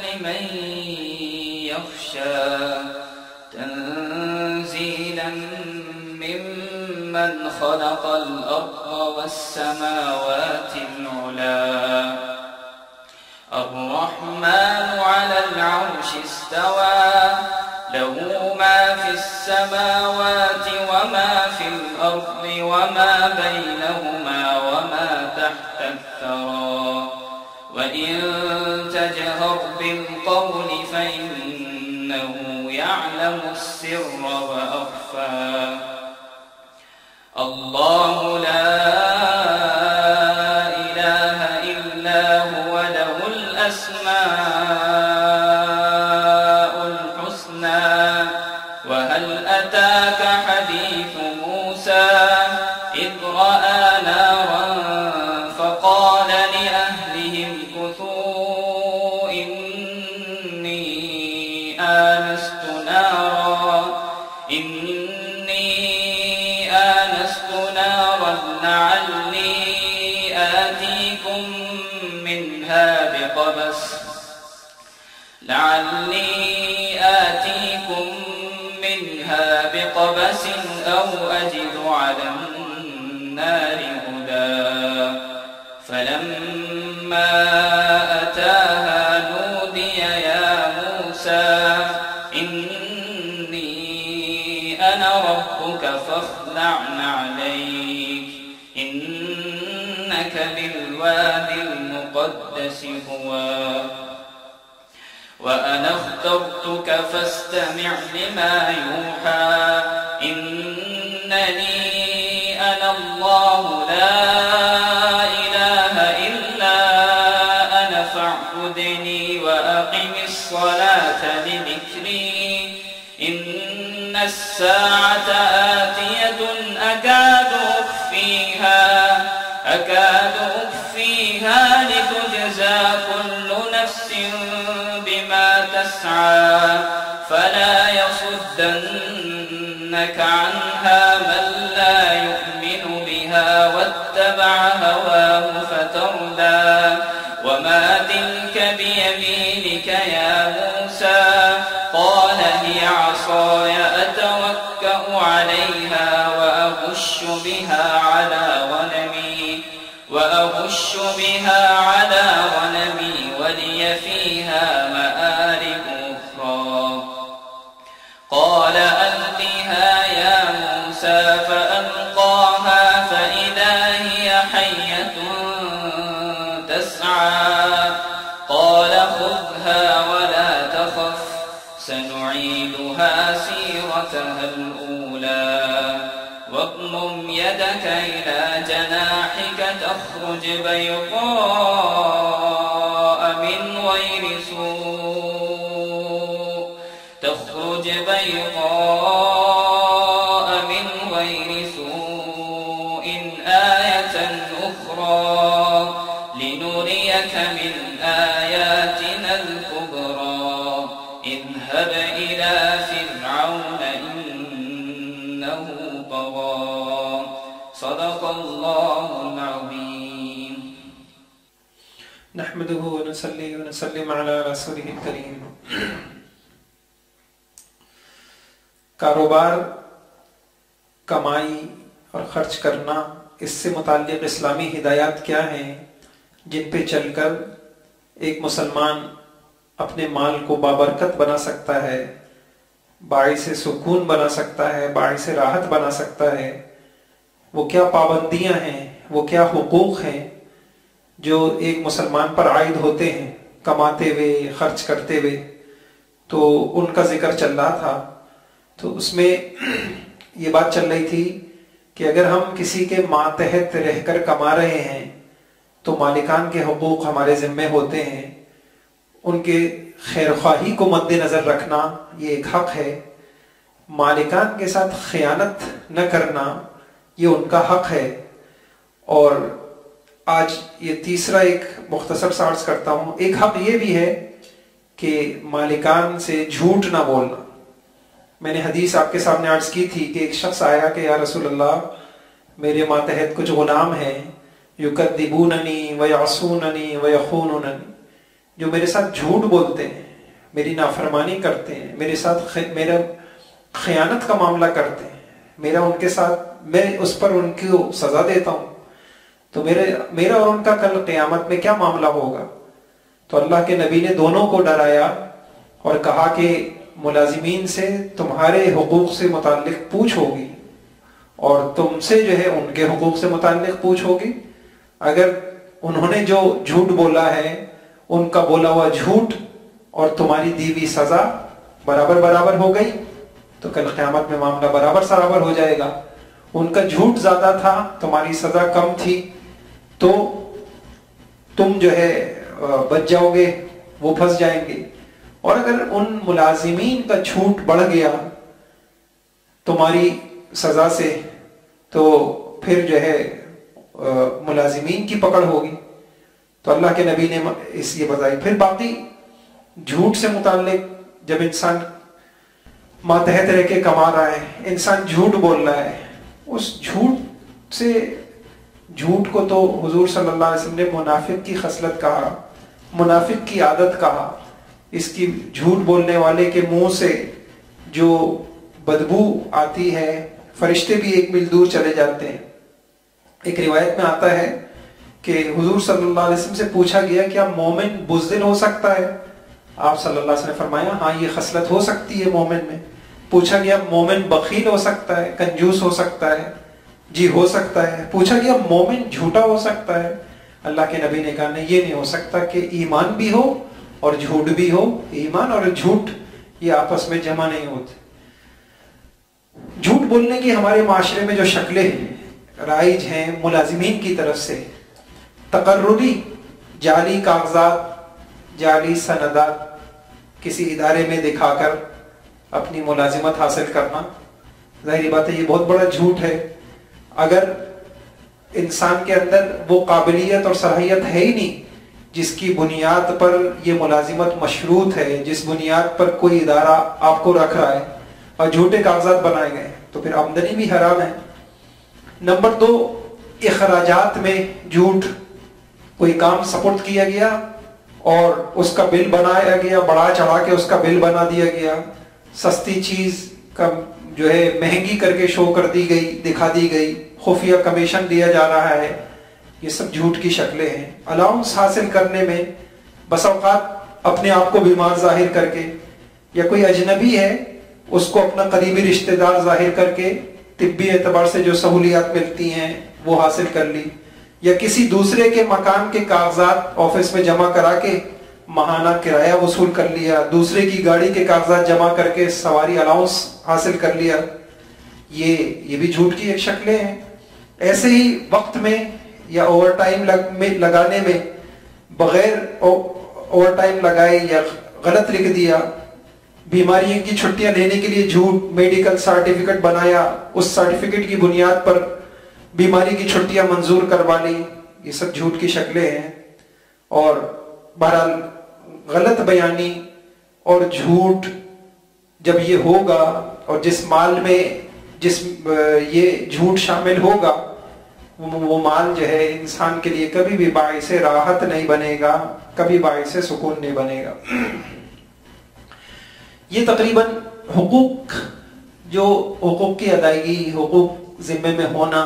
لمن يخشى تنزيلا ممن خلق الأرض والسماوات العلا الرحمن على العرش استوى له ما في السماوات وما في الأرض وما بينهما وما تحت الثرى وإن تجهر بالقول فإنه يعلم السر وأخفى الله لا إله إلا هو له الأسماء الحسنى وهل أتاك حديث موسى إذ رأى نارا فقال لأهلهم كثوا إني آنست نارا لعلي آتيكم منها بقبس أو أجد على النار هدى فلما أتاها نودي يا موسى إني أنا ربك فاخلع نعليك إنك بالوادي المقدس طوى وأنا اخترتك فاستمع لما يوحى إنني أنا الله لا إله إلا أنا فاعبدني وأقم الصلاة لذكري إن الساعة آتية أكاد أخفيها لتجزى كل نفس بما تسعى فلا يصدنك عنها من لا يؤمن بها واتبع هواه فتردى وما تلك بيمينك يا موسى قال هي عصاي أتوكأ عليها وأهش بها على غنمي ولي فيها مآرب أخرى قال ألقها يا موسى فألقاها فإذا هي حية تسعى قال خذها ولا تخف سنعيدها سيرتها الأولى واضمم يدك إلى جناحك تخرج بيضاء من غير سوء آية أخرى لنريك من آياتنا الكبرى اذهب إلى فرعون إنه طغى صدق الله العظيم نحمده ونصلي ونسلم على رسوله الكريم کاروبار، کمائی اور خرچ کرنا، اس سے متعلق اسلامی ہدایات کیا ہیں جن پہ چل کر ایک مسلمان اپنے مال کو بابرکت بنا سکتا ہے، باعث سکون بنا سکتا ہے، باعث راحت بنا سکتا ہے؟ وہ کیا پابندیاں ہیں، وہ کیا حقوق ہیں جو ایک مسلمان پر عائد ہوتے ہیں کماتے ہوئے، خرچ کرتے ہوئے؟ تو ان کا ذکر چل رہا تھا. تو اس میں یہ بات چل رہی تھی کہ اگر ہم کسی کے ماتحت رہ کر کما رہے ہیں تو مالکان کے حقوق ہمارے ذمہ ہوتے ہیں. ان کے خیر خواہی کو مد نظر رکھنا یہ ایک حق ہے. مالکان کے ساتھ خیانت نہ کرنا یہ ان کا حق ہے. اور آج یہ تیسرا ایک مختصر سا عرض کرتا ہوں. ایک حق یہ بھی ہے کہ مالکان سے جھوٹ نہ بولنا. میں نے حدیث آپ کے سامنے عرض کی تھی کہ ایک شخص آیا کہ یا رسول اللہ میرے ماتحت کچھ غلام ہیں، یکذبوننی ویعصوننی ویخوننی، جو میرے ساتھ جھوٹ بولتے ہیں، میری نافرمانی کرتے ہیں، میرے ساتھ میرا خیانت کا معاملہ کرتے ہیں، میرا ان کے ساتھ میں اس پر ان کو سزا دیتا ہوں، تو میرا اور ان کا کل قیامت میں کیا معاملہ ہوگا؟ تو اللہ کے نبی نے دونوں کو ڈرایا اور کہا کہ ملازمین سے تمہارے حقوق سے متعلق پوچھ ہوگی اور تم سے جو ہے ان کے حقوق سے متعلق پوچھ ہوگی. اگر انہوں نے جو جھوٹ بولا ہے ان کا بولا ہوا جھوٹ اور تمہاری دی ہوئی سزا برابر ہو گئی تو کل قیامت میں معاملہ برابر ہو جائے گا. ان کا جھوٹ زیادہ تھا، تمہاری سزا کم تھی، تو تم جو ہے بچ جاؤ گے، وہ پھنس جائیں گے. اور اگر ان ملازمین کا جھوٹ بڑھ گیا تمہاری سزا سے تو پھر جو ہے ملازمین کی پکڑ ہوگی. تو اللہ کے نبی نے یہ بتائی. پھر باقی جھوٹ سے متعلق جب انسان ماتحت رہ کے کما رہا ہے، انسان جھوٹ بول رہا ہے، اس جھوٹ کو تو حضور صلی اللہ علیہ وسلم نے منافق کی خصلت کہا، منافق کی عادت کہا. اس کی جھوٹ بولنے والے کے منہ سے جو بدبو آتی ہے فرشتے بھی ایک میل دور چلے جاتے ہیں. ایک روایت میں آتا ہے کہ حضور صلی اللہ علیہ وسلم سے پوچھا گیا کیا مومن بزدل ہو سکتا ہے؟ آپ صلی اللہ علیہ وسلم نے فرمایا ہاں یہ خصلت ہو سکتی ہے مومن میں. پوچھا گیا مومن بخیل ہو سکتا ہے، کنجوس ہو سکتا ہے؟ جی ہو سکتا ہے. پوچھا گیا مومن جھوٹا ہو سکتا ہے؟ اللہ کے نبی نے کہا نہیں، یہ نہیں ہو سکتا کہ ایمان بھی ہو اور جھوٹ بھی ہو. ایمان اور جھوٹ یہ آپس میں جمع نہیں ہوتے. جھوٹ بولنے کی ہمارے معاشرے میں جو شکلیں رائج ہیں ملازمین کی طرف سے، تقرری جعلی کاغذات، جعلی سندات کسی ادارے میں دکھا کر اپنی ملازمت حاصل کرنا، ظاہری بات ہے یہ بہت بڑا جھوٹ ہے. اگر انسان کے اندر وہ قابلیت اور صلاحیت ہے ہی نہیں جس کی بنیاد پر یہ ملازمت مشروط ہے، جس بنیاد پر کوئی ادارہ آپ کو رکھ رہا ہے اور جھوٹے کاغذات بنائے گئے تو پھر آمدنی بھی حرام ہے. نمبر 2، اخراجات میں جھوٹ. کوئی کام سپرد کیا گیا اور اس کا بل بنایا گیا، بڑھا چڑھا کے اس کا بل بنا دیا گیا، سستی چیز کا جو ہے مہنگی کر کے شو کر دی گئی، دکھا دی گئی، خفیہ کمیشن دیا جا رہا ہے. یہ سب جھوٹ کی شکلیں ہیں. الاؤنس حاصل کرنے میں بس اوقات اپنے آپ کو بیمار ظاہر کر کے، یا کوئی اجنبی ہے اس کو اپنا قریبی رشتہ دار ظاہر کر کے طبی اعتبار سے جو سہولیات ملتی ہیں وہ حاصل کر لی، یا کسی دوسرے کے مکان کے کاغذات آفس میں جمع کرا کے ماہانہ کرایہ وصول کر لیا، دوسرے کی گاڑی کے کاغذات جمع کر کے سواری الاؤنس حاصل کر لیا. یہ بھی جھوٹ کی ایک شکلیں ہیں. ایسے ہی وقت میں یا اوور ٹائم لگانے میں بغیر اوور ٹائم لگائے یا غلط لکھ دیا، بیماریوں کی چھٹیاں لینے کے لیے جھوٹ میڈیکل سرٹیفکیٹ بنایا، اس سرٹیفکیٹ کی بنیاد پر بیماری کی چھٹیاں منظور کروا لی. یہ سب جھوٹ کی شکلیں ہیں. اور بہرحال غلط بیانی اور جھوٹ جب یہ ہوگا اور جس مال میں یہ جھوٹ شامل ہوگا وہ مال جو ہے انسان کے لیے کبھی بھی باعث راحت نہیں بنے گا، کبھی باعث سکون نہیں بنے گا. یہ تقریباً حقوق کی ادائیگی، حقوق ذمے میں ہونا،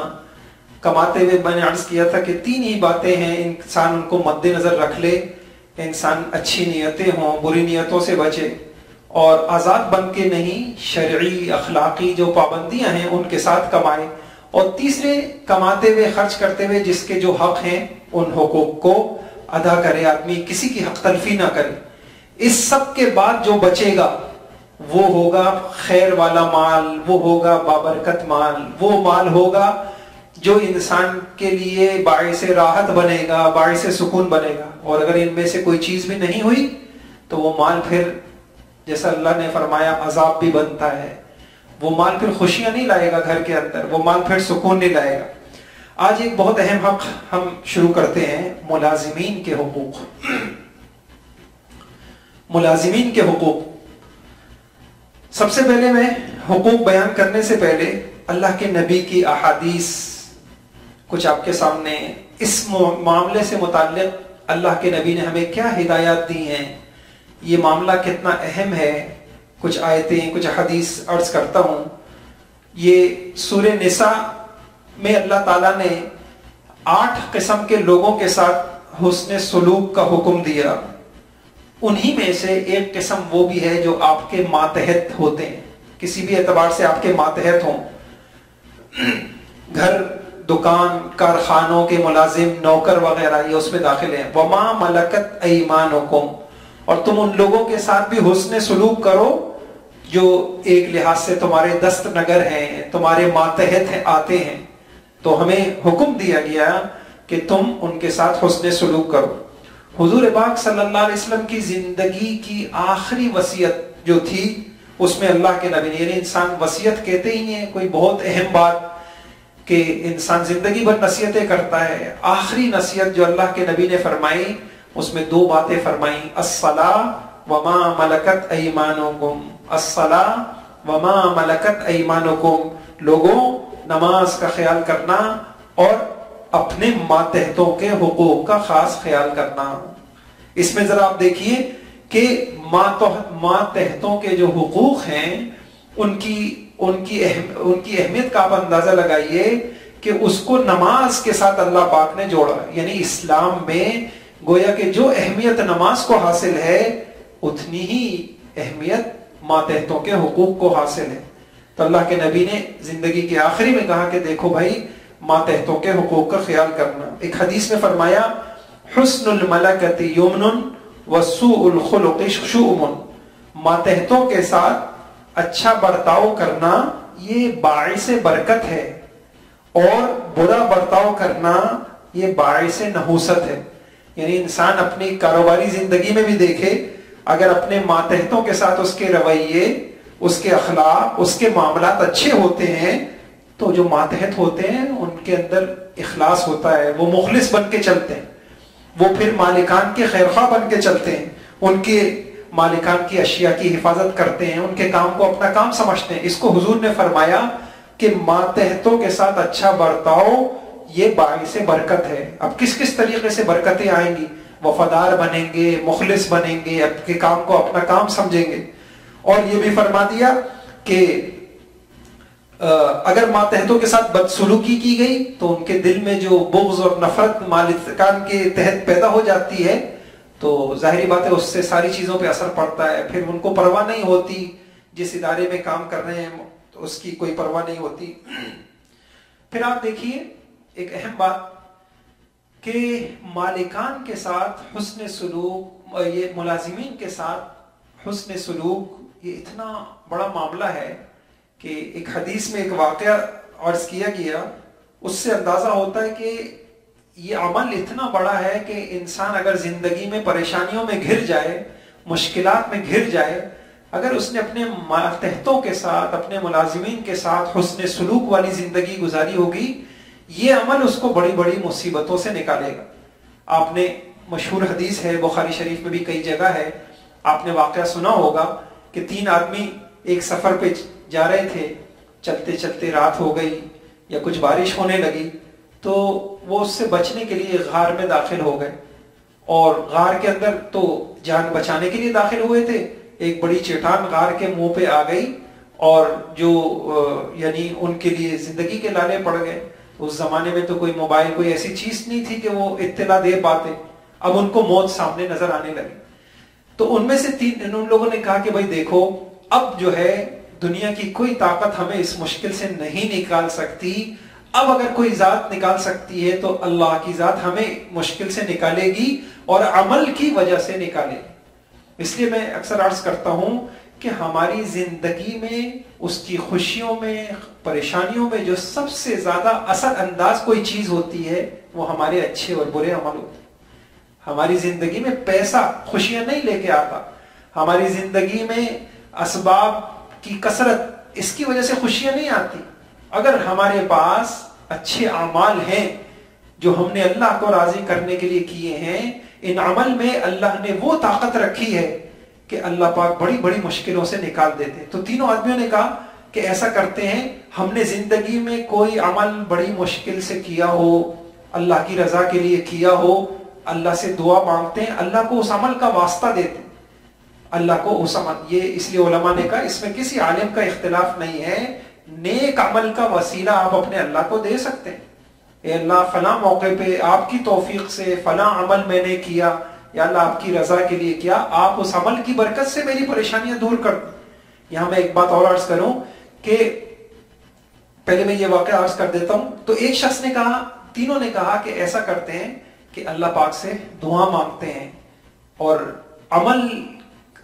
کماتے ہوئے میں نے عرض کیا تھا کہ 3 ہی باتیں ہیں انسان ان کو مد نظر رکھ لے. انسان اچھی نیتیں ہوں، بری نیتوں سے بچے اور آزاد بن کے نہیں، شرعی اخلاقی جو پابندیاں ہیں ان کے ساتھ کمائے. اور تیسرے، کماتے ہوئے خرچ کرتے ہوئے جس کے جو حق ہیں ان حقوق کو ادا کرے آدمی، کسی کی حق تلفی نہ کرے. اس سب کے بعد جو بچے گا وہ ہوگا خیر والا مال، وہ ہوگا بابرکت مال، وہ مال ہوگا جو انسان کے لیے باعث راحت بنے گا، باعث سکون بنے گا. اور اگر ان میں سے کوئی چیز بھی نہیں ہوئی تو وہ مال پھر جیسا اللہ نے فرمایا عذاب بھی بنتا ہے. وہ مال پھر خوشیاں نہیں لائے گا گھر کے اندر، وہ مال پھر سکون نہیں لائے گا. آج ایک بہت اہم حق ہم شروع کرتے ہیں، ملازمین کے حقوق. ملازمین کے حقوق. سب سے پہلے میں حقوق بیان کرنے سے پہلے اللہ کے نبی کی احادیث کچھ آپ کے سامنے اس معاملے سے متعلق اللہ کے نبی نے ہمیں کیا ہدایات دی ہیں، یہ معاملہ کتنا اہم ہے. کچھ آیتیں، کچھ حدیث عرض کرتا ہوں. یہ سورہ نساء میں اللہ تعالیٰ نے 8 قسم کے لوگوں کے ساتھ حسن سلوک کا حکم دیا. انہی میں سے ایک قسم وہ بھی ہے جو آپ کے ماتحت ہوتے ہیں، کسی بھی اعتبار سے آپ کے ماتحت ہوں. گھر، دکان، کارخانوں کے ملازم، نوکر وغیرہ یہ اس میں داخل ہیں. وما ملکت ایمانکم، اور تم ان لوگوں کے ساتھ بھی حسن سلوک کرو جو ایک لحاظ سے تمہارے دست نگر ہیں، تمہارے ماتحت آتے ہیں. تو ہمیں حکم دیا گیا کہ تم ان کے ساتھ حسن سلوک کرو. حضور پاک صلی اللہ علیہ وسلم کی زندگی کی آخری وصیت جو تھی اس میں اللہ کے نبی نے، یعنی انسان وصیت کہتے ہی ہیں کوئی بہت اہم بات کہ انسان زندگی بھر نصیحتیں کرتا ہے، آخری نصیحت جو اللہ کے نبی نے فرمائی اس میں 2 باتیں فرمائیں: الصلاۃ وما ملکت ایمانکم. الصلاۃ وما ملکت ایمانکم، لوگوں نماز کا خیال کرنا اور اپنے ماتحتوں کے حقوق کا خاص خیال کرنا. اس میں ذرا آپ دیکھیے کہ ماتحتوں کے جو حقوق ہیں ان کی اہمیت کا آپ اندازہ لگائیے کہ اس کو نماز کے ساتھ اللہ پاک نے جوڑا. یعنی اسلام میں گویا کہ جو اہمیت نماز کو حاصل ہے اتنی ہی اہمیت ماتحتوں کے حقوق کو حاصل ہے. تو اللہ کے نبی نے زندگی کے آخری میں کہا کہ دیکھو بھائی ماتحتوں کے حقوق کا خیال کرنا. ایک حدیث میں فرمایا حسن الملکۃ یمن وسوء الخلق شؤم، ماتحتوں کے ساتھ اچھا برتاؤ کرنا یہ باعث برکت ہے اور برا برتاؤ کرنا یہ باعث نحوست ہے. یعنی انسان اپنی کاروباری زندگی میں بھی دیکھے اگر اپنے ماتحتوں کے ساتھ اس کے رویے، اس کے اخلاق، اس کے معاملات اچھے ہوتے ہیں تو جو ماتحت ہوتے ہیں ان کے اندر اخلاص ہوتا ہے، وہ مخلص بن کے چلتے ہیں، وہ پھر مالکان کے خیرخواہ بن کے چلتے ہیں، ان کے مالکان کی اشیاء کی حفاظت کرتے ہیں، ان کے کام کو اپنا کام سمجھتے ہیں. اس کو حضور نے فرمایا کہ ماتحتوں کے ساتھ اچھا برتاؤ یہ باعث برکت ہے. اب کس کس طریقے سے برکتیں آئیں گی؟ وفادار بنیں گے، مخلص بنیں گے، اپنے کام کو اپنا کام سمجھیں گے. اور یہ بھی فرما دیا کہ اگر ماتحتوں کے ساتھ بدسلوکی کی گئی تو ان کے دل میں جو بغض اور نفرت مالکان کے تحت پیدا ہو جاتی ہے تو ظاہری بات ہے اس سے ساری چیزوں پہ اثر پڑتا ہے. پھر ان کو پرواہ نہیں ہوتی، جس ادارے میں کام کر رہے ہیں تو اس کی کوئی پرواہ نہیں ہوتی. پھر آپ دیکھیے ایک اہم بات کہ مالکان کے ساتھ حسن سلوک، یہ ملازمین کے ساتھ حسن سلوک یہ اتنا بڑا معاملہ ہے کہ ایک حدیث میں ایک واقعہ عرض کیا گیا، اس سے اندازہ ہوتا ہے کہ یہ عمل اتنا بڑا ہے کہ انسان اگر زندگی میں پریشانیوں میں گھر جائے، مشکلات میں گھر جائے، اگر اس نے اپنے ماتحتوں کے ساتھ، اپنے ملازمین کے ساتھ حسن سلوک والی زندگی گزاری ہوگی، یہ عمل اس کو بڑی بڑی مصیبتوں سے نکالے گا. آپ نے مشہور حدیث ہے، بخاری شریف میں بھی کئی جگہ ہے، آپ نے واقعہ سنا ہوگا کہ 3 آدمی ایک سفر پہ جا رہے تھے، چلتے چلتے رات ہو گئی یا کچھ بارش ہونے لگی تو وہ اس سے بچنے کے لیے غار میں داخل ہو گئے. اور غار کے اندر تو جان بچانے کے لیے داخل ہوئے تھے، ایک بڑی چٹان غار کے منہ پہ آ گئی اور جو یعنی ان کے لیے زندگی کے لالے پڑ گئے. اس زمانے میں تو کوئی موبائل، کوئی ایسی چیز نہیں تھی کہ وہ اطلاع دے پاتے. اب ان کو موت سامنے نظر آنے لگی. تو ان میں سے 3 ان لوگوں نے کہا کہ بھائی دیکھو اب جو ہے دنیا کی کوئی طاقت ہمیں اس مشکل سے نہیں نکال سکتی، اب اگر کوئی ذات نکال سکتی ہے تو اللہ کی ذات ہمیں مشکل سے نکالے گی اور عمل کی وجہ سے نکالے گی. اس لیے میں اکثر عرض کرتا ہوں کہ ہماری زندگی میں اس کی خوشیوں میں، پریشانیوں میں جو سب سے زیادہ اثر انداز کوئی چیز ہوتی ہے وہ ہمارے اچھے اور برے عمل ہوتے ہیں. ہماری زندگی میں پیسہ خوشیاں نہیں لے کے آتا، ہماری زندگی میں اسباب کی کثرت اس کی وجہ سے خوشیاں نہیں آتی. اگر ہمارے پاس اچھے اعمال ہیں جو ہم نے اللہ کو راضی کرنے کے لیے کیے ہیں، ان عمل میں اللہ نے وہ طاقت رکھی ہے کہ اللہ پاک بڑی بڑی مشکلوں سے نکال دیتے. تو 3 آدمیوں نے کہا کہ ایسا کرتے ہیں، ہم نے زندگی میں کوئی عمل بڑی مشکل سے کیا ہو، اللہ کی رضا کے لیے کیا ہو، اللہ سے دعا مانگتے ہیں، اللہ کو اس عمل کا واسطہ دیتے ہیں، اللہ کو اس عمل، یہ اس لیے علماء نے کہا اس میں کسی عالم کا اختلاف نہیں ہے، نیک عمل کا وسیلہ آپ اپنے اللہ کو دے سکتے ہیں. اے اللہ فلاں موقع پہ آپ کی توفیق سے فلاں عمل میں نے کیا، یا اللہ آپ کی رضا کے لیے کیا، آپ اس عمل کی برکت سے میری پریشانیاں دور کر دیں. یہاں میں ایک بات اور عرض کروں کہ پہلے میں یہ واقعہ عرض کر دیتا ہوں. تو ایک شخص نے کہا، تینوں نے کہا کہ ایسا کرتے ہیں کہ اللہ پاک سے دعا مانگتے ہیں اور عمل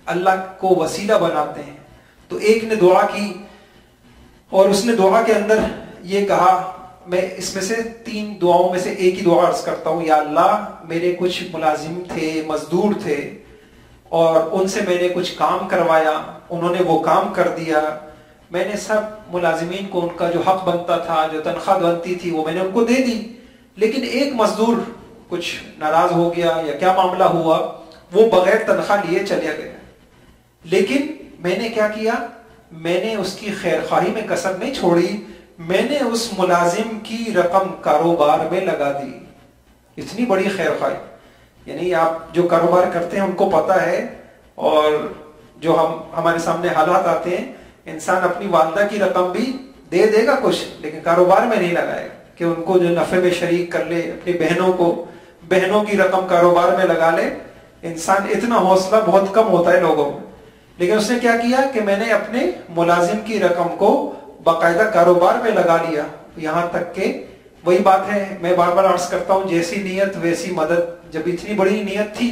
اللہ کو وسیلہ بناتے ہیں. تو ایک نے دعا کی اور اس نے دعا کے اندر یہ کہا، میں اس میں سے 3 دعاؤں میں سے ایک ہی دعا عرض کرتا ہوں، یا اللہ میرے کچھ ملازم تھے، مزدور تھے، اور ان سے میں نے کچھ کام کروایا، انہوں نے وہ کام کر دیا، میں نے سب ملازمین کو ان کا جو حق بنتا تھا، جو تنخواہ بنتی تھی، وہ میں نے ان کو دے دی، لیکن ایک مزدور کچھ ناراض ہو گیا یا کیا معاملہ ہوا، وہ بغیر تنخواہ لیے چلے گئے. لیکن میں نے کیا کیا، میں نے اس کی خیر خواہی میں کسر نہیں چھوڑی، میں نے اس ملازم کی رقم کاروبار میں لگا دی. اتنی بڑی خیر خواہی. یعنی آپ جو کاروبار کرتے ہیں ان کو پتا ہے، اور جو ہمارے سامنے حالات آتے ہیں، انسان اپنی والدہ کی رقم بھی دے دے گا کچھ، لیکن کاروبار میں نہیں لگائے گا کہ ان کو جو نفع میں شریک کر لے، اپنی بہنوں کی رقم کاروبار میں لگا لے. انسان اتنا حوصلہ بہت کم ہوتا ہے لوگوں میں. لیکن اس نے کیا کیا کہ میں نے اپنے ملازم کی رقم کو باقاعدہ کاروبار میں لگا لیا. یہاں تک کہ وہی بات ہے، میں بار بار عرض کرتا ہوں، جیسی نیت ویسی مدد. جب اتنی بڑی نیت تھی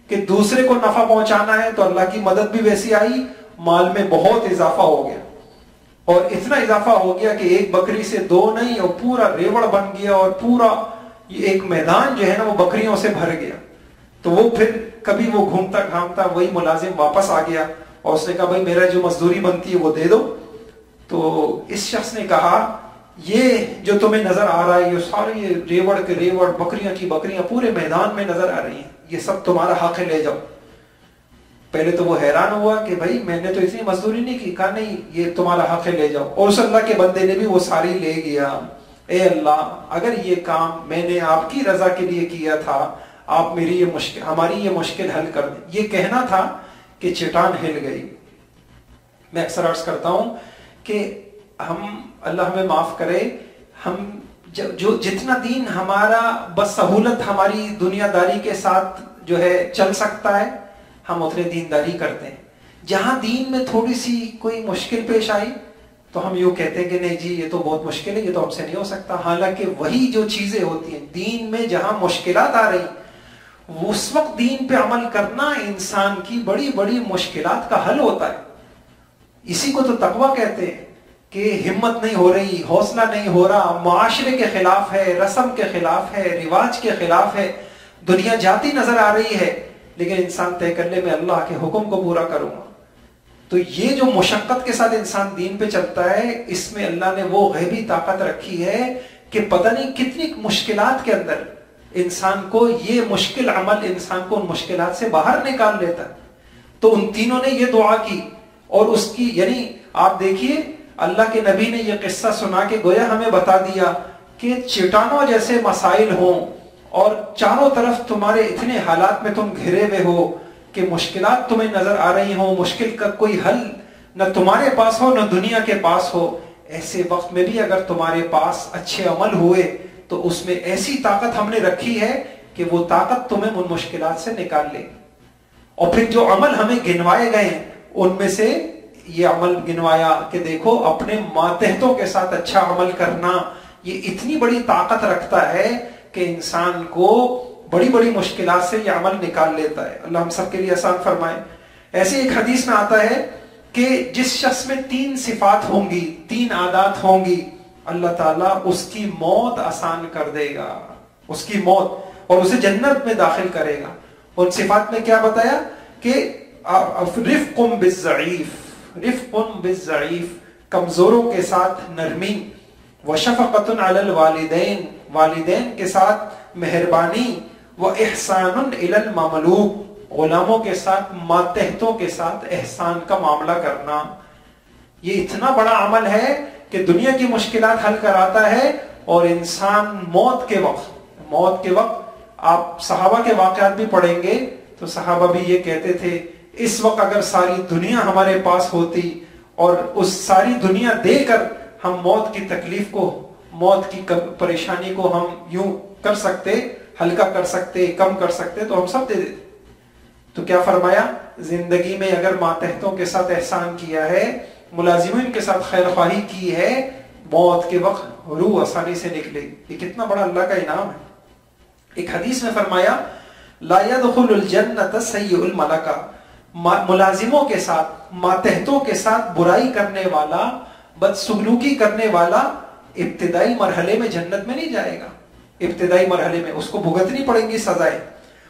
کہ دوسرے کو نفع پہنچانا ہے تو اللہ کی مدد بھی ویسی آئی، مال میں بہت اضافہ ہو گیا. اور اتنا اضافہ ہو گیا کہ ایک بکری سے 2 نہیں، اور پورا ریوڑ بن گیا، اور پورا یہ ایک میدان جو ہے نا وہ بکریوں سے بھر گیا. تو وہ پھر کبھی وہ گھومتا گھامتا وہی ملازم واپس آ گیا اور اس نے کہا بھائی میرا جو مزدوری بنتی ہے وہ دے دو. تو اس شخص نے کہا یہ جو تمہیں نظر آ رہا ہے، یہ سارے یہ ریوڑ کے ریوڑ، بکریاں کی بکریاں پورے میدان میں نظر آ رہی ہیں، یہ سب تمہارا حق ہے، لے جاؤ. پہلے تو وہ حیران ہوا کہ بھائی میں نے تو اتنی مزدوری نہیں کی. کہا نہیں، یہ تمہارا حق ہے، لے جاؤ. اور اس اللہ کے بندے نے بھی وہ ساری لے گیا. اے اللہ اگر یہ کام میں نے آپ کی رضا کے لیے کیا تھا، آپ ہماری یہ مشکل حل کر دیں. یہ کہنا تھا کہ چٹان ہل گئی. میں اکثر عرض کرتا ہوں کہ اللہ ہمیں معاف کرے، ہم جو جتنا دین ہمارا بس سہولت ہماری دنیا داری کے ساتھ جو ہے چل سکتا ہے، ہم اتنے دینداری کرتے ہیں. جہاں دین میں تھوڑی سی کوئی مشکل پیش آئی تو ہم یوں کہتے ہیں کہ نہیں جی یہ تو بہت مشکل ہے، یہ تو ہم سے نہیں ہو سکتا. حالانکہ وہی جو چیزیں ہوتی ہیں دین میں، جہاں مشکلات آ رہی اس وقت دین پہ عمل کرنا انسان کی بڑی بڑی مشکلات کا حل ہوتا ہے. اسی کو تو تقویٰ کہتے ہیں کہ ہمت نہیں ہو رہی، حوصلہ نہیں ہو رہا، معاشرے کے خلاف ہے، رسم کے خلاف ہے، رواج کے خلاف ہے، دنیا جاتی نظر آ رہی ہے، لیکن انسان طے کر لے میں اللہ کے حکم کو پورا کروں گا. تو یہ جو مشقت کے ساتھ انسان دین پہ چلتا ہے، اس میں اللہ نے وہ غیبی طاقت رکھی ہے کہ پتہ نہیں کتنی مشکلات کے اندر انسان کو یہ مشکل عمل انسان کو ان مشکلات سے باہر نکال لیتا ہے. تو ان تینوں نے یہ دعا کی، اور اس کی یعنی آپ دیکھیے اللہ کے نبی نے یہ قصہ سنا کے گویا ہمیں بتا دیا کہ چٹانوں جیسے مسائل ہوں اور چاروں طرف تمہارے اتنے حالات میں تم گھرے ہوئے ہو کہ مشکلات تمہیں نظر آ رہی ہوں، مشکل کا کوئی حل نہ تمہارے پاس ہو نہ دنیا کے پاس ہو، ایسے وقت میں بھی اگر تمہارے پاس اچھے عمل ہوئے تو اس میں ایسی طاقت ہم نے رکھی ہے کہ وہ طاقت تمہیں ان مشکلات سے نکال لے گی. اور پھر جو عمل ہمیں گنوائے گئے ہیں ان میں سے یہ عمل گنوایا کہ دیکھو اپنے ماتحتوں کے ساتھ اچھا عمل کرنا یہ اتنی بڑی طاقت رکھتا ہے کہ انسان کو بڑی بڑی مشکلات سے یہ عمل نکال لیتا ہے. اللہ ہم سب کے لیے آسان فرمائے. ایسے ایک حدیث میں آتا ہے کہ جس شخص میں 3 صفات ہوں گی، 3 عادات ہوں گی، اللہ تعالیٰ اس کی موت آسان کر دے گا، اس کی موت، اور اسے جنت میں داخل کرے گا. ان صفات میں کیا بتایا کہ رفق بالضعیف، رفق بالضعیف، کمزوروں کے ساتھ نرمی، وشفقۃ علی الوالدین، والدین کے ساتھ مہربانی، واحسان الی المملوک، غلاموں کے ساتھ ماتحتوں کے ساتھ احسان کا معاملہ کرنا. یہ اتنا بڑا عمل ہے کہ دنیا کی مشکلات حل کراتا ہے، اور انسان موت کے وقت آپ صحابہ کے واقعات بھی پڑھیں گے تو صحابہ بھی یہ کہتے تھے اس وقت اگر ساری دنیا ہمارے پاس ہوتی اور اس ساری دنیا دے کر ہم موت کی تکلیف کو، موت کی پریشانی کو ہم یوں کر سکتے، ہلکا کر سکتے، کم کر سکتے تو ہم سب دے دیتے. تو کیا فرمایا؟ زندگی میں اگر ماتحتوں کے ساتھ احسان کیا ہے، ملازمین کے ساتھ خیر خواہی کی ہے، موت کے وقت روح آسانی سے نکلے. یہ کتنا بڑا اللہ کا انعام ہے. ایک حدیث میں فرمایا لا يدخل الجنة سیء الملکہ، ملازموں کے ساتھ، ماتحتوں کے ساتھ برائی کرنے والا، بدسلوکی کرنے والا ابتدائی مرحلے میں جنت میں نہیں جائے گا. ابتدائی مرحلے میں اس کو بھگتنی پڑیں گی سزائیں.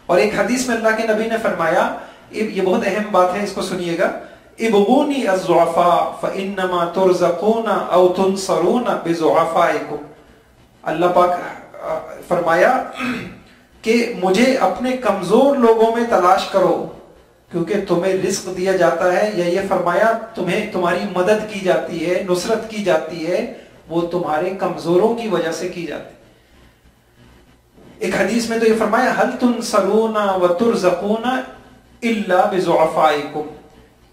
اور ایک حدیث میں اللہ کے نبی نے فرمایا، یہ بہت اہم بات ہے، اس کو سنیے گا، ابغونی الضعفاء فانما ترزقون او تنصرون بضعفائکم. اللہ پاک فرمایا کہ مجھے اپنے کمزور لوگوں میں تلاش کرو کیونکہ تمہیں رزق دیا جاتا ہے، یا یہ فرمایا تمہیں تمہاری مدد کی جاتی ہے، نصرت کی جاتی ہے، وہ تمہارے کمزوروں کی وجہ سے کی جاتی ہے. ایک حدیث میں تو یہ فرمایا هل تنصرون وترزقون الا بضعفائکم.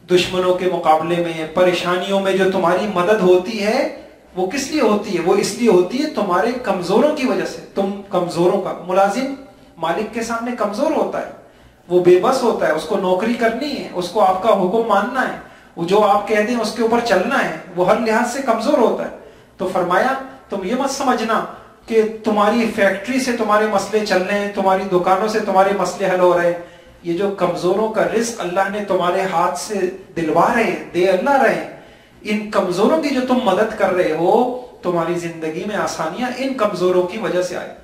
دشمنوں کے مقابلے میں، پریشانیوں میں جو تمہاری مدد ہوتی ہے وہ کس لیے ہوتی ہے؟ وہ اس لیے ہوتی ہے تمہارے کمزوروں کی وجہ سے. تم کمزوروں کا، ملازم مالک کے سامنے کمزور ہوتا ہے، وہ بے بس ہوتا ہے، اس کو نوکری کرنی ہے، اس کو آپ کا حکم ماننا ہے، وہ جو آپ کہہ دیں اس کے اوپر چلنا ہے، وہ ہر لحاظ سے کمزور ہوتا ہے. تو فرمایا تم یہ مت سمجھنا کہ تمہاری فیکٹری سے تمہارے مسئلے چل رہے ہیں، تمہاری دکانوں سے تمہارے مسئلے حل ہو رہے ہیں. یہ جو کمزوروں کا رزق اللہ نے تمہارے ہاتھ سے دلوا رہے ہیں، دے اللہ رہے ہیں، ان کمزوروں کی جو تم مدد کر رہے ہو، تمہاری زندگی میں آسانیاں ان کمزوروں کی وجہ سے آئے.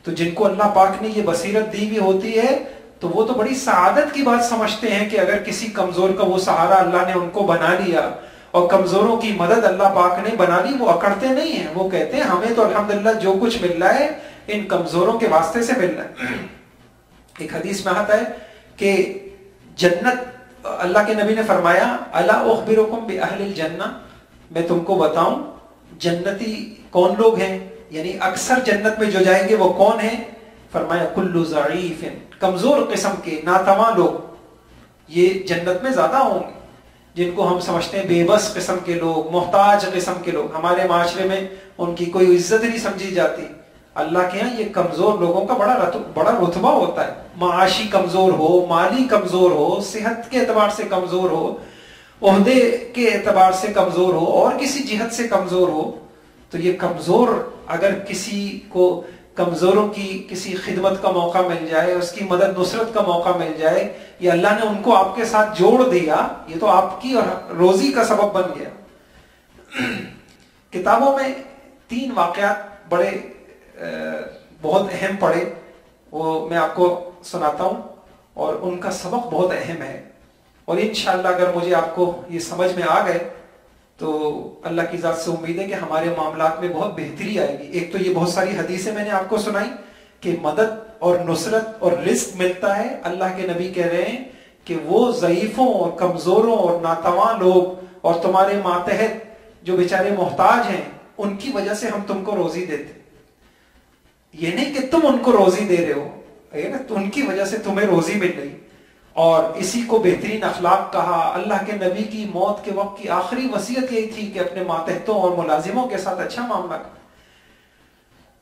تو جن کو اللہ پاک نے یہ بصیرت دی بھی ہوتی ہے تو وہ تو بڑی سعادت کی بات سمجھتے ہیں کہ اگر کسی کمزور کا وہ سہارا اللہ نے ان کو بنا لیا اور کمزوروں کی مدد اللہ پاک نے بنا لی. وہ اکڑتے نہیں ہیں، وہ کہتے ہیں ہمیں تو الحمدللہ جو کچھ مل رہا ہے ان کمزوروں کے واسطے سے مل رہا ہے. ایک حدیث میں آتا ہے کہ جنت، اللہ کے نبی نے فرمایا الا اخبرکم باہل الجنہ، میں تم کو بتاؤں جنتی کون لوگ ہیں، یعنی اکثر جنت میں جو جائیں گے وہ کون ہیں؟ فرمایا کل ضعیف، کمزور قسم کے، ناتواں لوگ یہ جنت میں زیادہ ہوں گے. جن کو ہم سمجھتے ہیں بے بس قسم کے لوگ، محتاج قسم کے لوگ، ہمارے معاشرے میں ان کی کوئی عزت نہیں سمجھی جاتی. اللہ کے ہاں یہ کمزور لوگوں کا بڑا رتبہ ہوتا ہے. معاشی کمزور ہو، مالی کمزور ہو، صحت کے اعتبار سے کمزور ہو، عہدے کے اعتبار سے کمزور ہو، اور کسی جہت سے کمزور ہو، تو یہ کمزور اگر کسی کو کمزوروں کی کسی خدمت کا موقع مل جائے، اس کی مدد نصرت کا موقع مل جائے، یا اللہ نے ان کو آپ کے ساتھ جوڑ دیا، یہ تو آپ کی اور روزی کا سبب بن گیا. کتابوں میں 3 واقعات بڑے بہت اہم پڑے، وہ میں آپ کو سناتا ہوں اور ان کا سبق بہت اہم ہے. اور انشاءاللہ اگر مجھے آپ کو یہ سمجھ میں آ گئے تو اللہ کی ذات سے امید ہے کہ ہمارے معاملات میں بہت بہتری آئے گی. ایک تو یہ بہت ساری حدیثیں میں نے آپ کو سنائی کہ مدد اور نصرت اور رزق ملتا ہے. اللہ کے نبی کہہ رہے ہیں کہ وہ ضعیفوں اور کمزوروں اور ناتواں لوگ اور تمہارے ماتحت جو بیچارے محتاج ہیں ان کی وجہ سے ہم تم کو روزی دیتے. یہ نہیں کہ تم ان کو روزی دے رہے ہو، تو ان کی وجہ سے تمہیں روزی مل رہی. اور اسی کو بہترین اخلاق کہا. اللہ کے نبی کی موت کے وقت کی آخری وصیت یہی تھی کہ اپنے ماتحتوں اور ملازموں کے ساتھ اچھا معاملہ کریں.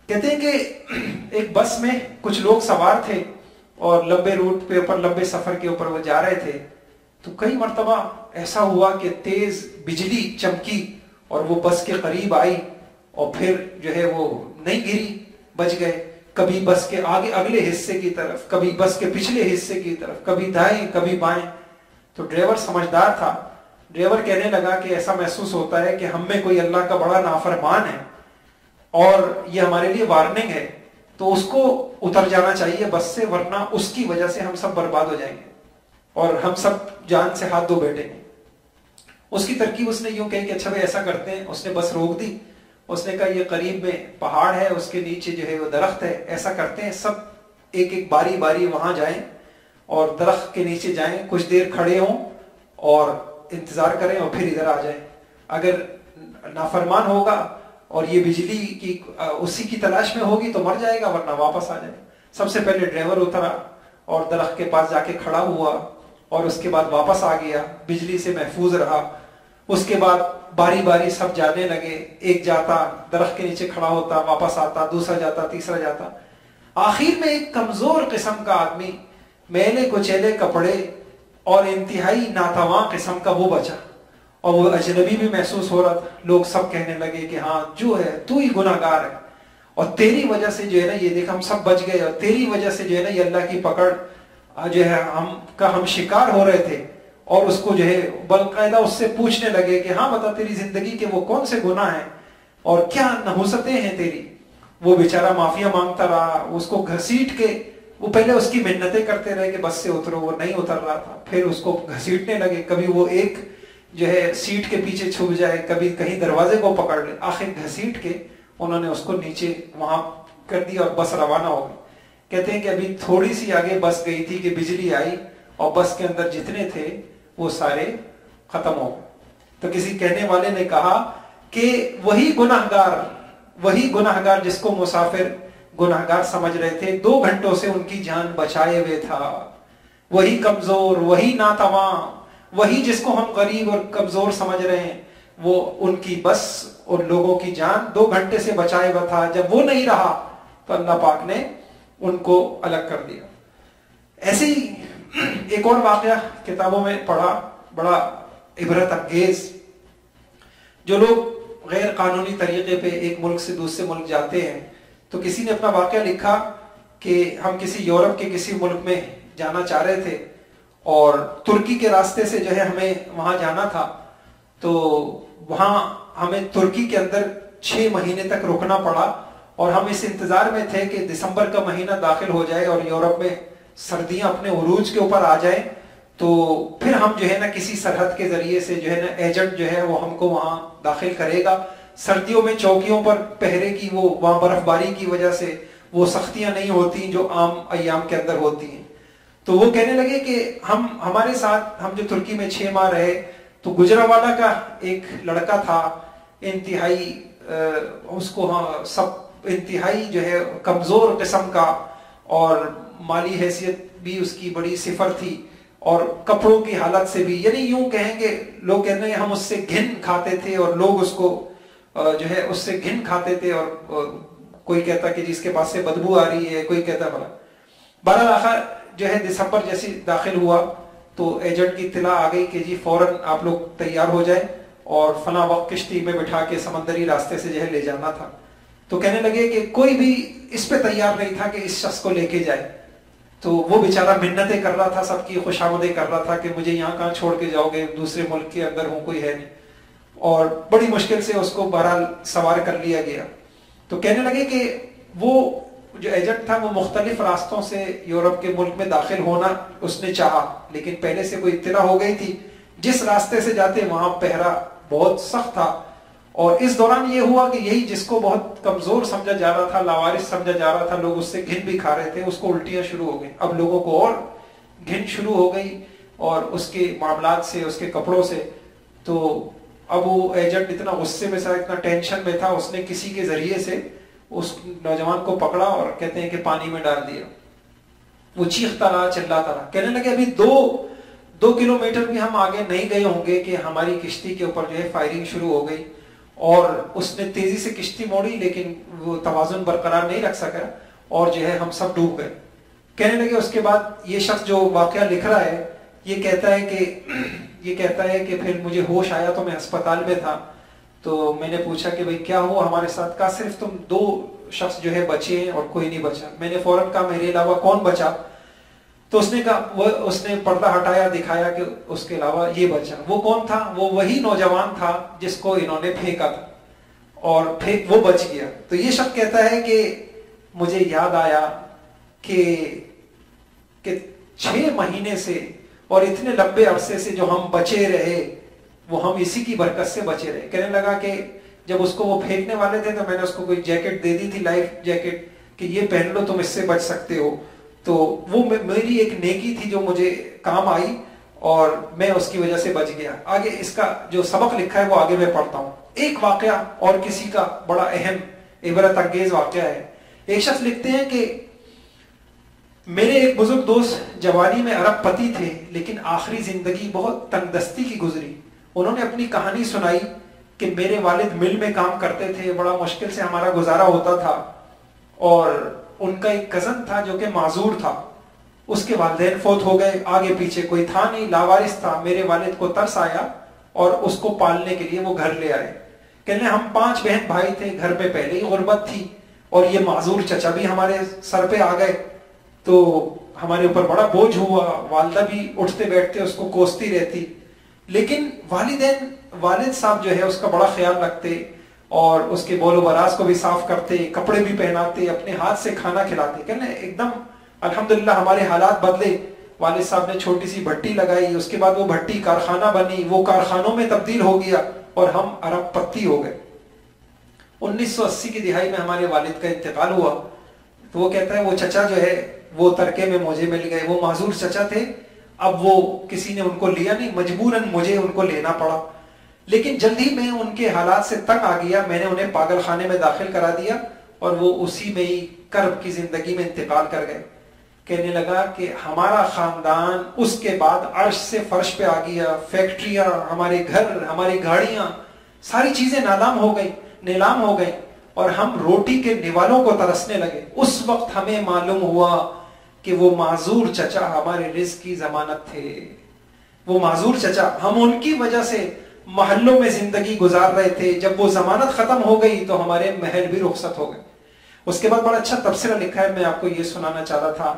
کہتے ہیں کہ ایک بس میں کچھ لوگ سوار تھے اور لمبے روٹ پہ اوپر، لمبے سفر کے اوپر وہ جا رہے تھے. تو کئی مرتبہ ایسا ہوا کہ تیز بجلی چمکی اور وہ بس کے قریب آئی اور پھر جو ہے وہ نہیں گری، بچ گئے. کبھی بس کے آگے اگلے حصے کی طرف، کبھی بس کے پچھلے حصے کی طرف، کبھی دائیں کبھی بائیں. تو ڈرائیور سمجھدار تھا. ڈرائیور کہنے لگا کہ ایسا محسوس ہوتا ہے کہ ہم میں کوئی اللہ کا بڑا نافرمان ہے اور یہ ہمارے لیے وارننگ ہے، تو اس کو اتر جانا چاہیے بس سے، ورنہ اس کی وجہ سے ہم سب برباد ہو جائیں گے اور ہم سب جان سے ہاتھ دھو بیٹھیں گے. اس کی ترکیب اس نے یوں کہی کہ اچھا بھائی ایسا کرتے ہیں. اس نے بس روک دی. اس نے کہا یہ قریب میں پہاڑ ہے، اس کے نیچے جو ہے وہ درخت ہے، ایسا کرتے ہیں سب ایک ایک باری باری وہاں جائیں اور درخت کے نیچے جائیں، کچھ دیر کھڑے ہوں اور انتظار کریں اور پھر ادھر آ جائیں. اگر نافرمان ہوگا اور یہ بجلی کی اسی کی تلاش میں ہوگی تو مر جائے گا، ورنہ واپس آ جائے. سب سے پہلے ڈرائیور اترا اور درخت کے پاس جا کے کھڑا ہوا اور اس کے بعد واپس آ گیا، بجلی سے محفوظ رہا۔ اس کے بعد باری باری سب جانے لگے، ایک جاتا درخت کے نیچے کھڑا ہوتا، واپس آتا، دوسرا جاتا، تیسرا جاتا۔ آخر میں ایک کمزور قسم کا آدمی، میلے کچیلے کپڑے اور انتہائی ناتواں قسم کا وہ بچا، اور وہ اجنبی بھی محسوس ہو رہا تھا۔ لوگ سب کہنے لگے کہ ہاں جو ہے تو ہی گناہ گار ہے، اور تیری وجہ سے جو ہے نا یہ دیکھ ہم سب بچ گئے، اور تیری وجہ سے جو ہے نا یہ اللہ کی پکڑ جو ہے ہم شکار ہو رہے تھے۔ اور اس کو جو ہے باقاعدہ اس سے پوچھنے لگے کہ ہاں بتا تیری زندگی کے وہ کون سے گناہ ہیں اور کیا نحوستیں ہیں تیری۔ وہ بیچارہ معافیا مانگتا رہا، اس کو گھسیٹ کے، وہ پہلے اس کی منتیں کرتے رہے کہ بس سے اترو، وہ نہیں اتر رہا تھا، پھر اس کو گھسیٹنے لگے، کبھی وہ ایک جو ہے سیٹ کے پیچھے چھپ جائے، کبھی کہیں دروازے کو پکڑ لے، آخر گھسیٹ کے انہوں نے اس کو نیچے وہاں کر دیا اور بس روانہ ہو گئی۔ کہتے ہیں کہ ابھی تھوڑی سی آگے بس گئی تھی کہ بجلی آئی اور بس کے اندر جتنے تھے وہ سارے ختم ہو گئے۔ تو کسی کہنے والے نے کہا کہ وہی گناہگار جس کو مسافر گناہگار سمجھ رہے تھے 2 گھنٹوں سے ان کی جان بچائے ہوئے تھا، وہی کمزور، وہی ناتواں، وہی جس کو ہم غریب اور کمزور سمجھ رہے ہیں، وہ ان کی بس ان لوگوں کی جان 2 گھنٹے سے بچائے ہوا تھا۔ جب وہ نہیں رہا تو اللہ پاک نے ان کو الگ کر دیا۔ ایسے ہی ایک اور واقعہ کتابوں میں پڑھا، بڑا عبرت انگیز۔ جو لوگ غیر قانونی طریقے پہ ایک ملک سے دوسرے ملک جاتے ہیں، تو کسی نے اپنا واقعہ لکھا کہ ہم کسی یورپ کے کسی ملک میں جانا چاہ رہے تھے اور ترکی کے راستے سے جو ہے ہمیں وہاں جانا تھا، تو وہاں ہمیں ترکی کے اندر 6 مہینے تک رکنا پڑا، اور ہم اس انتظار میں تھے کہ دسمبر کا مہینہ داخل ہو جائے اور یورپ میں سردیاں اپنے عروج کے اوپر آ جائیں، تو پھر ہم جو ہے نا کسی سرحد کے ذریعے سے جو ہے نا ایجنٹ جو ہے وہ ہم کو وہاں داخل کرے گا۔ سردیوں میں چوکیوں پر پہرے کی وہ وہاں برف باری کی وجہ سے وہ سختیاں نہیں ہوتی جو عام ایام کے اندر ہوتی ہیں۔ تو وہ کہنے لگے کہ ہمارے ساتھ، ہم جو ترکی میں 6 ماہ رہے، تو گجرانوالہ کا ایک لڑکا تھا، انتہائی اس کو سب انتہائی جو ہے کمزور قسم کا، اور مالی حیثیت بھی اس کی بڑی صفر تھی، اور کپڑوں کی حالت سے بھی، یعنی یوں کہیں کہ لوگ کہتے ہیں ہم اس سے گھن کھاتے تھے، اور لوگ اس کو جو ہے اس سے گھن کھاتے تھے، اور کوئی کہتا کہ جس کے پاس سے بدبو آ رہی ہے، کوئی کہتا بڑا۔ بہرحال آخر جو ہے دسمبر جیسی داخل ہوا تو ایجنٹ کی اطلاع آ گئی کہ جی فوراً آپ لوگ تیار ہو جائیں اور فلاں وقت کشتی میں بٹھا کے سمندری راستے سے جو ہے لے جانا تھا۔ تو کہنے لگے کہ کوئی بھی اس پہ تیار نہیں تھا کہ اس شخص کو لے کے جائے۔ تو وہ بیچارہ منتیں کر رہا تھا، سب کی خوشامدیں کر رہا تھا کہ مجھے یہاں کہاں چھوڑ کے جاؤ گے، دوسرے ملک کے اندر ہوں، کوئی ہے نہیں، اور بڑی مشکل سے اس کو بہرحال سوار کر لیا گیا۔ تو کہنے لگے کہ وہ جو ایجنٹ تھا وہ مختلف راستوں سے یورپ کے ملک میں داخل ہونا اس نے چاہا، لیکن پہلے سے کوئی اطلاع ہو گئی تھی جس راستے سے جاتے وہاں پہرا بہت سخت تھا، اور اس دوران یہ ہوا کہ یہی جس کو بہت کمزور سمجھا جا رہا تھا، لاوارث سمجھا جا رہا تھا، لوگ اس سے گھن بھی کھا رہے تھے، اس کو الٹیاں شروع ہو گئی۔ اب لوگوں کو اور گھن شروع ہو گئی، اور اس کے معاملات سے، اس کے کپڑوں سے۔ تو اب وہ ایجنٹ اتنا غصے میں تھا، اتنا ٹینشن میں تھا، اس نے کسی کے ذریعے سے اس نوجوان کو پکڑا اور کہتے ہیں کہ پانی میں ڈال دیا۔ وہ چیختا رہا، چلاتا رہا، کہنے لگے ابھی دو کلومیٹر بھی ہم آگے نہیں گئے ہوں گے کہ ہماری کشتی کے اوپر جو ہے فائرنگ شروع ہو گئی، اور اس نے تیزی سے کشتی موڑی لیکن وہ توازن برقرار نہیں رکھ سکا، اور جو ہے ہم سب ڈوب گئے۔ کہنے لگے اس کے بعد یہ شخص جو واقعہ لکھ رہا ہے یہ کہتا ہے کہ پھر مجھے ہوش آیا تو میں ہسپتال میں تھا، تو میں نے پوچھا کہ بھئی کیا ہوا ہمارے ساتھ؟ کہا صرف تم 2 شخص جو ہے بچے ہیں اور کوئی نہیں بچا۔ میں نے فوراً کہا میرے علاوہ کون بچا؟ تو اس نے کہا، اس نے پردہ ہٹایا، دکھایا کہ اس کے علاوہ یہ بچا۔ وہ کون تھا؟ وہ وہی نوجوان تھا جس کو انہوں نے پھینکا تھا، اور پھر وہ بچ گیا۔ تو یہ شخص کہتا ہے کہ مجھے یاد آیا کہ 6 مہینے سے اور اتنے لمبے عرصے سے جو ہم بچے رہے وہ ہم اسی کی برکت سے بچے رہے۔ کہنے لگا کہ جب اس کو وہ پھینکنے والے تھے تو میں نے اس کو کوئی جیکٹ دے دی تھی، لائف جیکٹ، کہ یہ پہن لو تم اس سے بچ سکتے ہو۔ تو وہ میری ایک نیکی تھی جو مجھے کام آئی، اور میں اس کی وجہ سے بچ گیا۔ آگے اس کا جو سبق لکھا ہے وہ آگے میں پڑھتا ہوں۔ ایک واقعہ اور کسی کا بڑا اہم عبرت انگیز واقعہ ہے۔ ایک شخص لکھتے ہیں کہ میرے ایک بزرگ دوست جوانی میں ارب پتی تھے، لیکن آخری زندگی بہت تنگ دستی کی گزری. انہوں نے اپنی کہانی سنائی کہ میرے والد مل میں کام کرتے تھے، بڑا مشکل سے ہمارا گزارا ہوتا تھا، اور ان کا ایک کزن تھا جو کہ معذور تھا. اس کے والدین فوت ہو گئے، آگے پیچھے کوئی تھا نہیں، لاوارث تھا. میرے والد کو ترس آیا اور اس کو پالنے کے لیے وہ گھر لے آئے. کہنے ہم 5 بہن بھائی تھے، گھر پہ پہلے ہی غربت تھی، اور یہ معذور چچا بھی ہمارے سر پہ آ گئے، تو ہمارے اوپر بڑا بوجھ ہوا. والدہ بھی اٹھتے بیٹھتے اس کو کوستی رہتی، لیکن والد صاحب جو ہے اس کا بڑا خیال رکھتے، اور اس کے بول و براز کو بھی صاف کرتے، کپڑے بھی پہناتے، اپنے ہاتھ سے کھانا کھلاتے. کہنے ایک دم الحمدللہ ہمارے حالات بدلے. والد صاحب نے چھوٹی سی بھٹی لگائی، اس کے بعد وہ بھٹی کارخانہ بنی، وہ کارخانوں میں تبدیل ہو گیا، اور ہم ارب پتی ہو گئے. 1980 کی دہائی میں ہمارے والد کا انتقال ہوا. تو وہ کہتا ہے وہ چچا جو ہے وہ ترکے میں مجھے مل گئے. وہ معذور چچا تھے، اب وہ کسی نے ان کو لیا نہیں، مجبوراً مجھے ان کو لینا پڑا. لیکن جلدی میں ان کے حالات سے تنگ آ گیا، میں نے انہیں پاگل خانے میں داخل کرا دیا، اور وہ اسی میں ہی کرب کی زندگی میں انتقال کر گئے. کہنے لگا کہ ہمارا خاندان اس کے بعد عرش سے فرش پہ آ گیا. فیکٹریاں، ہمارے گھر، ہماری گاڑیاں، ساری چیزیں نیلام ہو گئی، اور ہم روٹی کے نوالوں کو ترسنے لگے. اس وقت ہمیں معلوم ہوا کہ وہ معذور چچا ہمارے رزق کی ضمانت تھے. وہ معذور چچا، ہم ان کی وجہ سے محلوں میں زندگی گزار رہے تھے. جب وہ ضمانت ختم ہو گئی تو ہمارے محل بھی رخصت ہو گئے. اس کے بعد بڑا اچھا تبصرہ لکھا ہے، میں آپ کو یہ سنانا چاہ رہا تھا.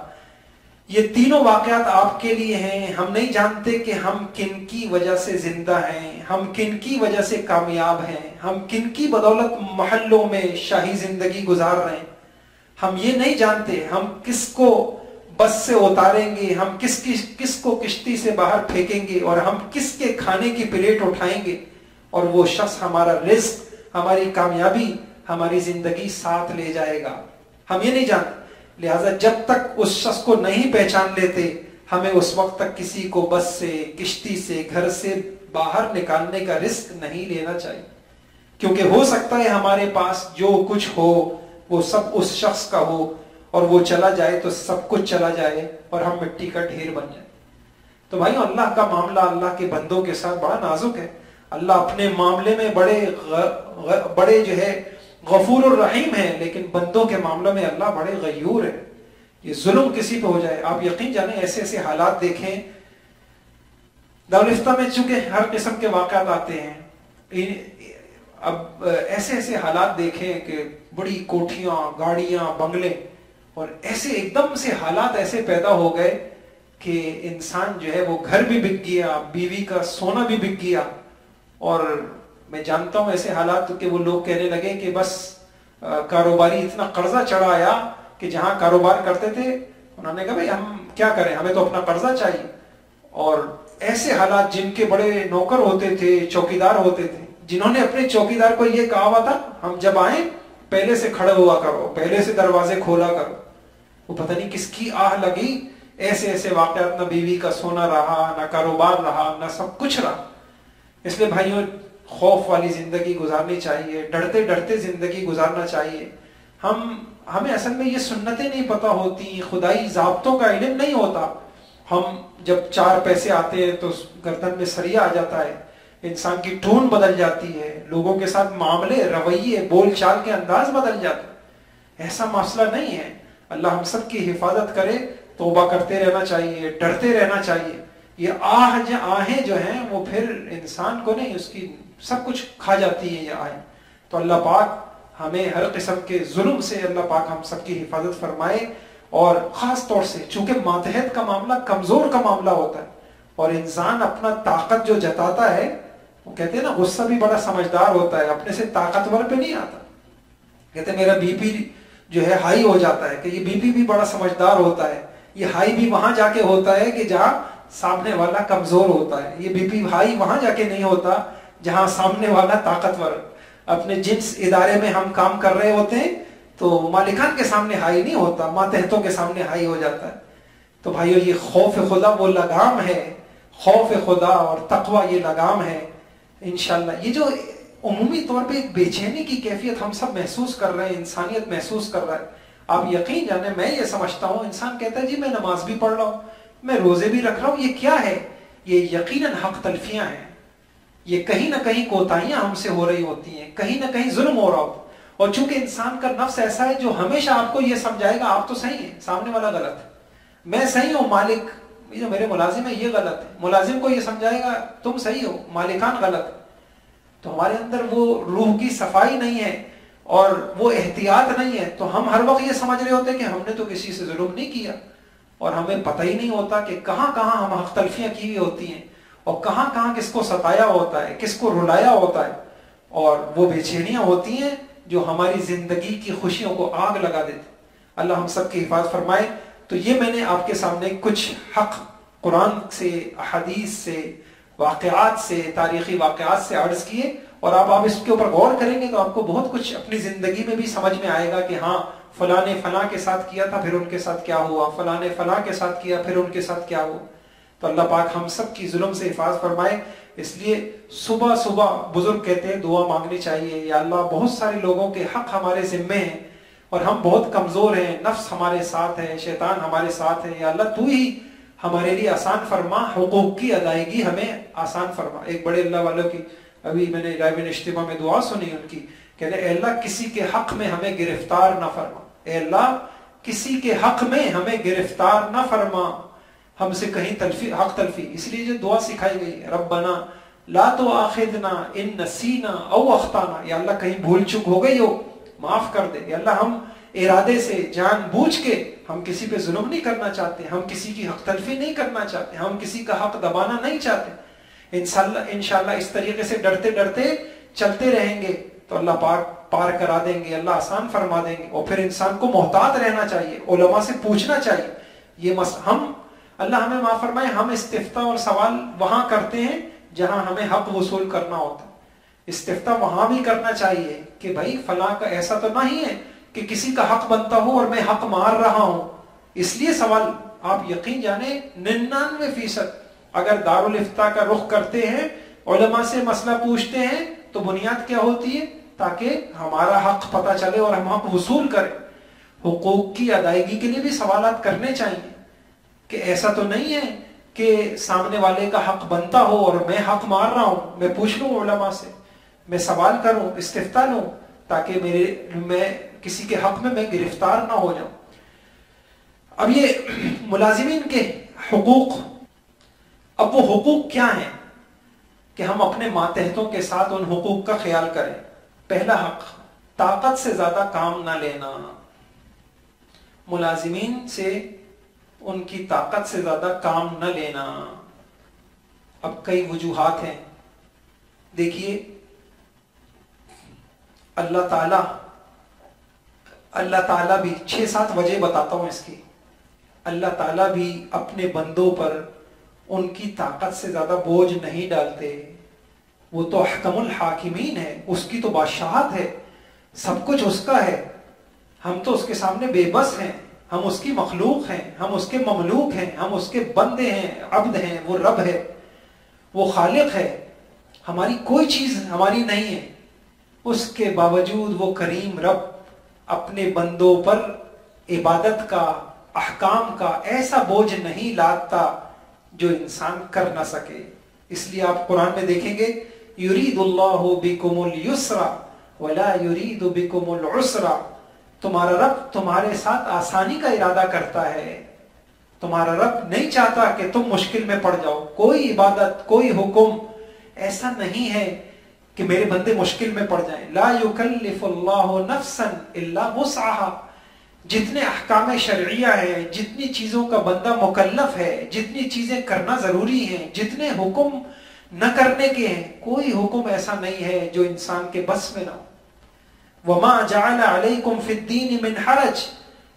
یہ تینوں واقعات آپ کے لیے ہیں. ہم نہیں جانتے کہ ہم کن کی وجہ سے زندہ ہیں، ہم کن کی وجہ سے کامیاب ہیں، ہم کن کی بدولت محلوں میں شاہی زندگی گزار رہے ہیں. ہم یہ نہیں جانتے ہم کس کو بس سے اتاریں گے، ہم کس کو کشتی سے باہر پھینکیں گے، اور ہم کس کے کھانے کی پلیٹ اٹھائیں گے، اور وہ شخص ہمارا رزق، ہماری کامیابی، ہماری زندگی ساتھ لے جائے گا. ہم یہ نہیں جانتے. لہذا جب تک اس شخص کو نہیں پہچان لیتے، ہمیں اس وقت تک کسی کو بس سے، کشتی سے، گھر سے باہر نکالنے کا رسک نہیں لینا چاہیے. کیونکہ ہو سکتا ہے ہمارے پاس جو کچھ ہو وہ سب اس شخص کا ہو، اور وہ چلا جائے تو سب کچھ چلا جائے، اور ہم مٹی کا ڈھیر بن جائے. تو بھائیو، اللہ کا معاملہ اللہ کے بندوں کے ساتھ بڑا نازک ہے. اللہ اپنے معاملے میں بڑے جو ہے غفور الرحیم ہے، لیکن بندوں کے معاملے میں اللہ بڑے غیور ہے. یہ ظلم کسی پہ ہو جائے، آپ یقین جانیں ایسے ایسے حالات دیکھیں. دارالفتہ میں چونکہ ہر قسم کے واقعات آتے ہیں، اب ایسے ایسے حالات دیکھیں کہ بڑی کوٹھیاں، گاڑیاں، بنگلے، اور ایسے ایک دم سے حالات ایسے پیدا ہو گئے کہ انسان جو ہے وہ گھر بھی بک گیا، بیوی کا سونا بھی بک گیا. اور میں جانتا ہوں ایسے حالات کہ وہ لوگ کہنے لگے کہ بس کاروباری اتنا قرضہ چڑھا آیا کہ جہاں کاروبار کرتے تھے انہوں نے کہا بھائی ہم کیا کریں، ہمیں تو اپنا قرضہ چاہیے. اور ایسے حالات، جن کے بڑے نوکر ہوتے تھے، چوکیدار ہوتے تھے، جنہوں نے اپنے چوکیدار کو یہ کہا ہوا تھا ہم جب آئیں پہلے سے کھڑے ہوا کرو، پہلے سے دروازے کھولا کرو. وہ پتہ نہیں کس کی آہ لگی. ایسے ایسے واقعات، نہ بیوی کا سونا رہا، نہ کاروبار رہا، نہ سب کچھ رہا. اس لیے بھائیوں، خوف والی زندگی گزارنی چاہیے، ڈرتے ڈرتے زندگی گزارنا چاہیے. ہمیں اصل میں یہ سنتیں نہیں پتہ ہوتی، خدائی ضابطوں کا علم نہیں ہوتا. ہم جب 4 پیسے آتے ہیں تو گردن میں سریا آ جاتا ہے، انسان کی ٹون بدل جاتی ہے، لوگوں کے ساتھ معاملے، رویے، بول چال کے انداز بدل جاتے. ایسا مسئلہ نہیں ہے. اللہ ہم سب کی حفاظت کرے. توبہ کرتے رہنا چاہیے، ڈرتے رہنا چاہیے. یہ آہیں جو ہیں وہ پھر انسان کو نہیں، اس کی سب کچھ کھا جاتی ہے یہ آہیں. تو اللہ پاک ہمیں ہر قسم کے ظلم سے اللہ پاک ہم سب کی حفاظت فرمائے. اور خاص طور سے چونکہ ماتحت کا معاملہ کمزور کا معاملہ ہوتا ہے، اور انسان اپنا طاقت جو جتاتا ہے، وہ کہتے ہیں نا غصہ بھی بڑا سمجھدار ہوتا ہے، اپنے سے طاقتور پہ نہیں آتا. کہتے ہیں میرا بی پی جو ہے ہائی ہو جاتا ہے، کہ یہ بی پی بھی بڑا سمجھدار ہوتا ہے. یہ ہائی بھی وہاں جا کے ہوتا ہے کہ جہاں سامنے والا کمزور ہوتا ہے. یہ بی پی ہائی وہاں جا کے نہیں ہوتا جہاں سامنے والا طاقتور. اپنے جنس ادارے میں ہم کام کر رہے ہوتے ہیں تو مالکان کے سامنے ہائی نہیں ہوتا، ماتحتوں کے سامنے ہائی ہو جاتا ہے. تو بھائیو، یہ خوف خدا وہ لگام ہے، خوف خدا اور تقوی یہ لگام ہے. انشاءاللہ یہ جو عمومی طور پہ ایک بے چینی کی کیفیت ہم سب محسوس کر رہے ہیں، انسانیت محسوس کر رہا ہے، آپ یقین جانے میں یہ سمجھتا ہوں، انسان کہتا ہے جی میں نماز بھی پڑھ رہا ہوں، میں روزے بھی رکھ رہا ہوں، یہ کیا ہے؟ یہ یقیناً حق تلفیاں ہیں، یہ کہیں نہ کہیں کوتاہیاں ہم سے ہو رہی ہوتی ہیں، کہیں نہ کہیں ظلم ہو رہا ہوتا ہے. اور چونکہ انسان کا نفس ایسا ہے جو ہمیشہ آپ کو یہ سمجھائے گا آپ تو صحیح ہیں، سامنے والا غلط ہے، میں صحیح ہوں، مالک جو میرے ملازم ہے یہ غلط ہے، ملازم کو یہ سمجھائے گا تم صحیح ہو، مالکان غلط ہے. تو ہمارے اندر وہ روح کی صفائی نہیں ہے اور وہ احتیاط نہیں ہے، تو ہم ہر وقت یہ سمجھ رہے ہوتے ہیں کہ ہم نے تو کسی سے ظلم نہیں کیا، اور ہمیں پتہ ہی نہیں ہوتا کہ کہاں کہاں ہم حق تلفیاں کی ہوئی ہوتی ہیں، اور کہاں کہاں کس کو ستایا ہوتا ہے، کس کو رلایا ہوتا ہے، اور وہ بے چینیاں ہوتی ہیں جو ہماری زندگی کی خوشیوں کو آگ لگا دیتے. اللہ ہم سب کی حفاظت فرمائے. تو یہ میں نے آپ کے سامنے کچھ حق قرآن سے، احادیث سے، واقعات سے، تاریخی واقعات سے عرض کیے، اور آپ اس کے اوپر غور کریں گے تو آپ کو بہت کچھ اپنی زندگی میں بھی سمجھ میں آئے گا کہ ہاں فلاں نے فلاں کے ساتھ کیا تھا پھر ان کے ساتھ کیا ہوا، فلاں نے فلاں کے ساتھ کیا پھر ان کے ساتھ کیا ہوا. تو اللہ پاک ہم سب کی ظلم سے حفاظت فرمائے. اس لیے صبح صبح بزرگ کہتے ہیں دعا مانگنی چاہیے، یا اللہ بہت سارے لوگوں کے حق ہمارے ذمے ہیں اور ہم بہت کمزور ہیں، نفس ہمارے ساتھ ہے، شیطان ہمارے ساتھ ہے، یا اللہ تو ہی ہمارے لیے آسان فرما، حقوق کی ادائیگی ہمیں آسان فرما. ایک بڑے اللہ والوں کی ابھی میں نے لائیو اجتماع میں دعا سنی ان کی، کہتے اے اللہ کسی کے حق میں ہمیں گرفتار نہ فرما، اے اللہ کسی کے حق میں ہمیں گرفتار نہ فرما، ہم سے کہیں حق تلفی. اس لیے جو دعا سکھائی گئی ہے ربنا لا تؤاخذنا ان نسینا او اخطانا، یا اللہ کہیں بھول چک ہو گئی ہو معاف کر دے. یا اللہ ہم ارادے سے جان بوجھ کے ہم کسی پہ ظلم نہیں کرنا چاہتے، ہم کسی کی حق تلفی نہیں کرنا چاہتے، ہم کسی کا حق دبانا نہیں چاہتے. انشاءاللہ اس طریقے سے ڈرتے ڈرتے چلتے رہیں گے تو اللہ پاک پار کرا دیں گے، اللہ آسان فرما دیں گے. اور پھر انسان کو محتاط رہنا چاہیے، علماء سے پوچھنا چاہیے. یہ ہم اللہ ہمیں معاف فرمائے، ہم استفتاء اور سوال وہاں کرتے ہیں جہاں ہمیں حق وصول کرنا ہوتا ہے. استفتاء وہاں بھی کرنا چاہیے کہ بھائی فلاں کا ایسا تو نہیں ہے کہ کسی کا حق بنتا ہو اور میں حق مار رہا ہوں. اس لیے سوال آپ یقین جانے 99% اگر دارالافتاء کا رخ کرتے ہیں، علماء سے مسئلہ پوچھتے ہیں تو بنیاد کیا ہوتی ہے؟ تاکہ ہمارا حق پتہ چلے اور ہم حق وصول کریں. حقوق کی ادائیگی کے لیے بھی سوالات کرنے چاہیے کہ ایسا تو نہیں ہے کہ سامنے والے کا حق بنتا ہو اور میں حق مار رہا ہوں. میں پوچھ لوں علماء سے، میں سوال کروں، استفتاء لوں، تاکہ میں کسی کے حق میں گرفتار نہ ہو جاؤں. اب یہ ملازمین کے حقوق، اب وہ حقوق کیا ہیں کہ ہم اپنے ماتحتوں کے ساتھ ان حقوق کا خیال کریں. پہلا حق، طاقت سے زیادہ کام نہ لینا. ملازمین سے ان کی طاقت سے زیادہ کام نہ لینا. اب کئی وجوہات ہیں. دیکھیے اللہ تعالیٰ بھی 6-7 وجہ بتاتا ہوں اس کی. اللہ تعالیٰ بھی اپنے بندوں پر ان کی طاقت سے زیادہ بوجھ نہیں ڈالتے. وہ تو احکم الحاکمین ہے، اس کی تو بادشاہت ہے، سب کچھ اس کا ہے. ہم تو اس کے سامنے بے بس ہیں، ہم اس کی مخلوق ہیں، ہم اس کے مملوک ہیں، ہم اس کے بندے ہیں، عبد ہیں. وہ رب ہے، وہ خالق ہے، ہماری کوئی چیز ہماری نہیں ہے. اس کے باوجود وہ کریم رب اپنے بندوں پر عبادت کا، احکام کا ایسا بوجھ نہیں لاتا جو انسان کر نہ سکے. اس لیے آپ قرآن میں دیکھیں گے یرید اللہ بکم اليسر ولا یرید بکم العسر. تمہارا رب تمہارے ساتھ آسانی کا ارادہ کرتا ہے. تمہارا رب نہیں چاہتا کہ تم مشکل میں پڑ جاؤ. کوئی عبادت، کوئی حکم ایسا نہیں ہے کہ میرے بندے مشکل میں پڑ جائیں. لا یکلف اللہ نفسا الا وسعها. جتنے احکام شرعیہ ہیں، جتنی چیزوں کا بندہ مکلف ہے، جتنی چیزیں کرنا ضروری ہیں، جتنے حکم نہ کرنے کے ہیں، کوئی حکم ایسا نہیں ہے جو انسان کے بس میں نہ ہو. وما جعل علیکم فی الدین من حرج.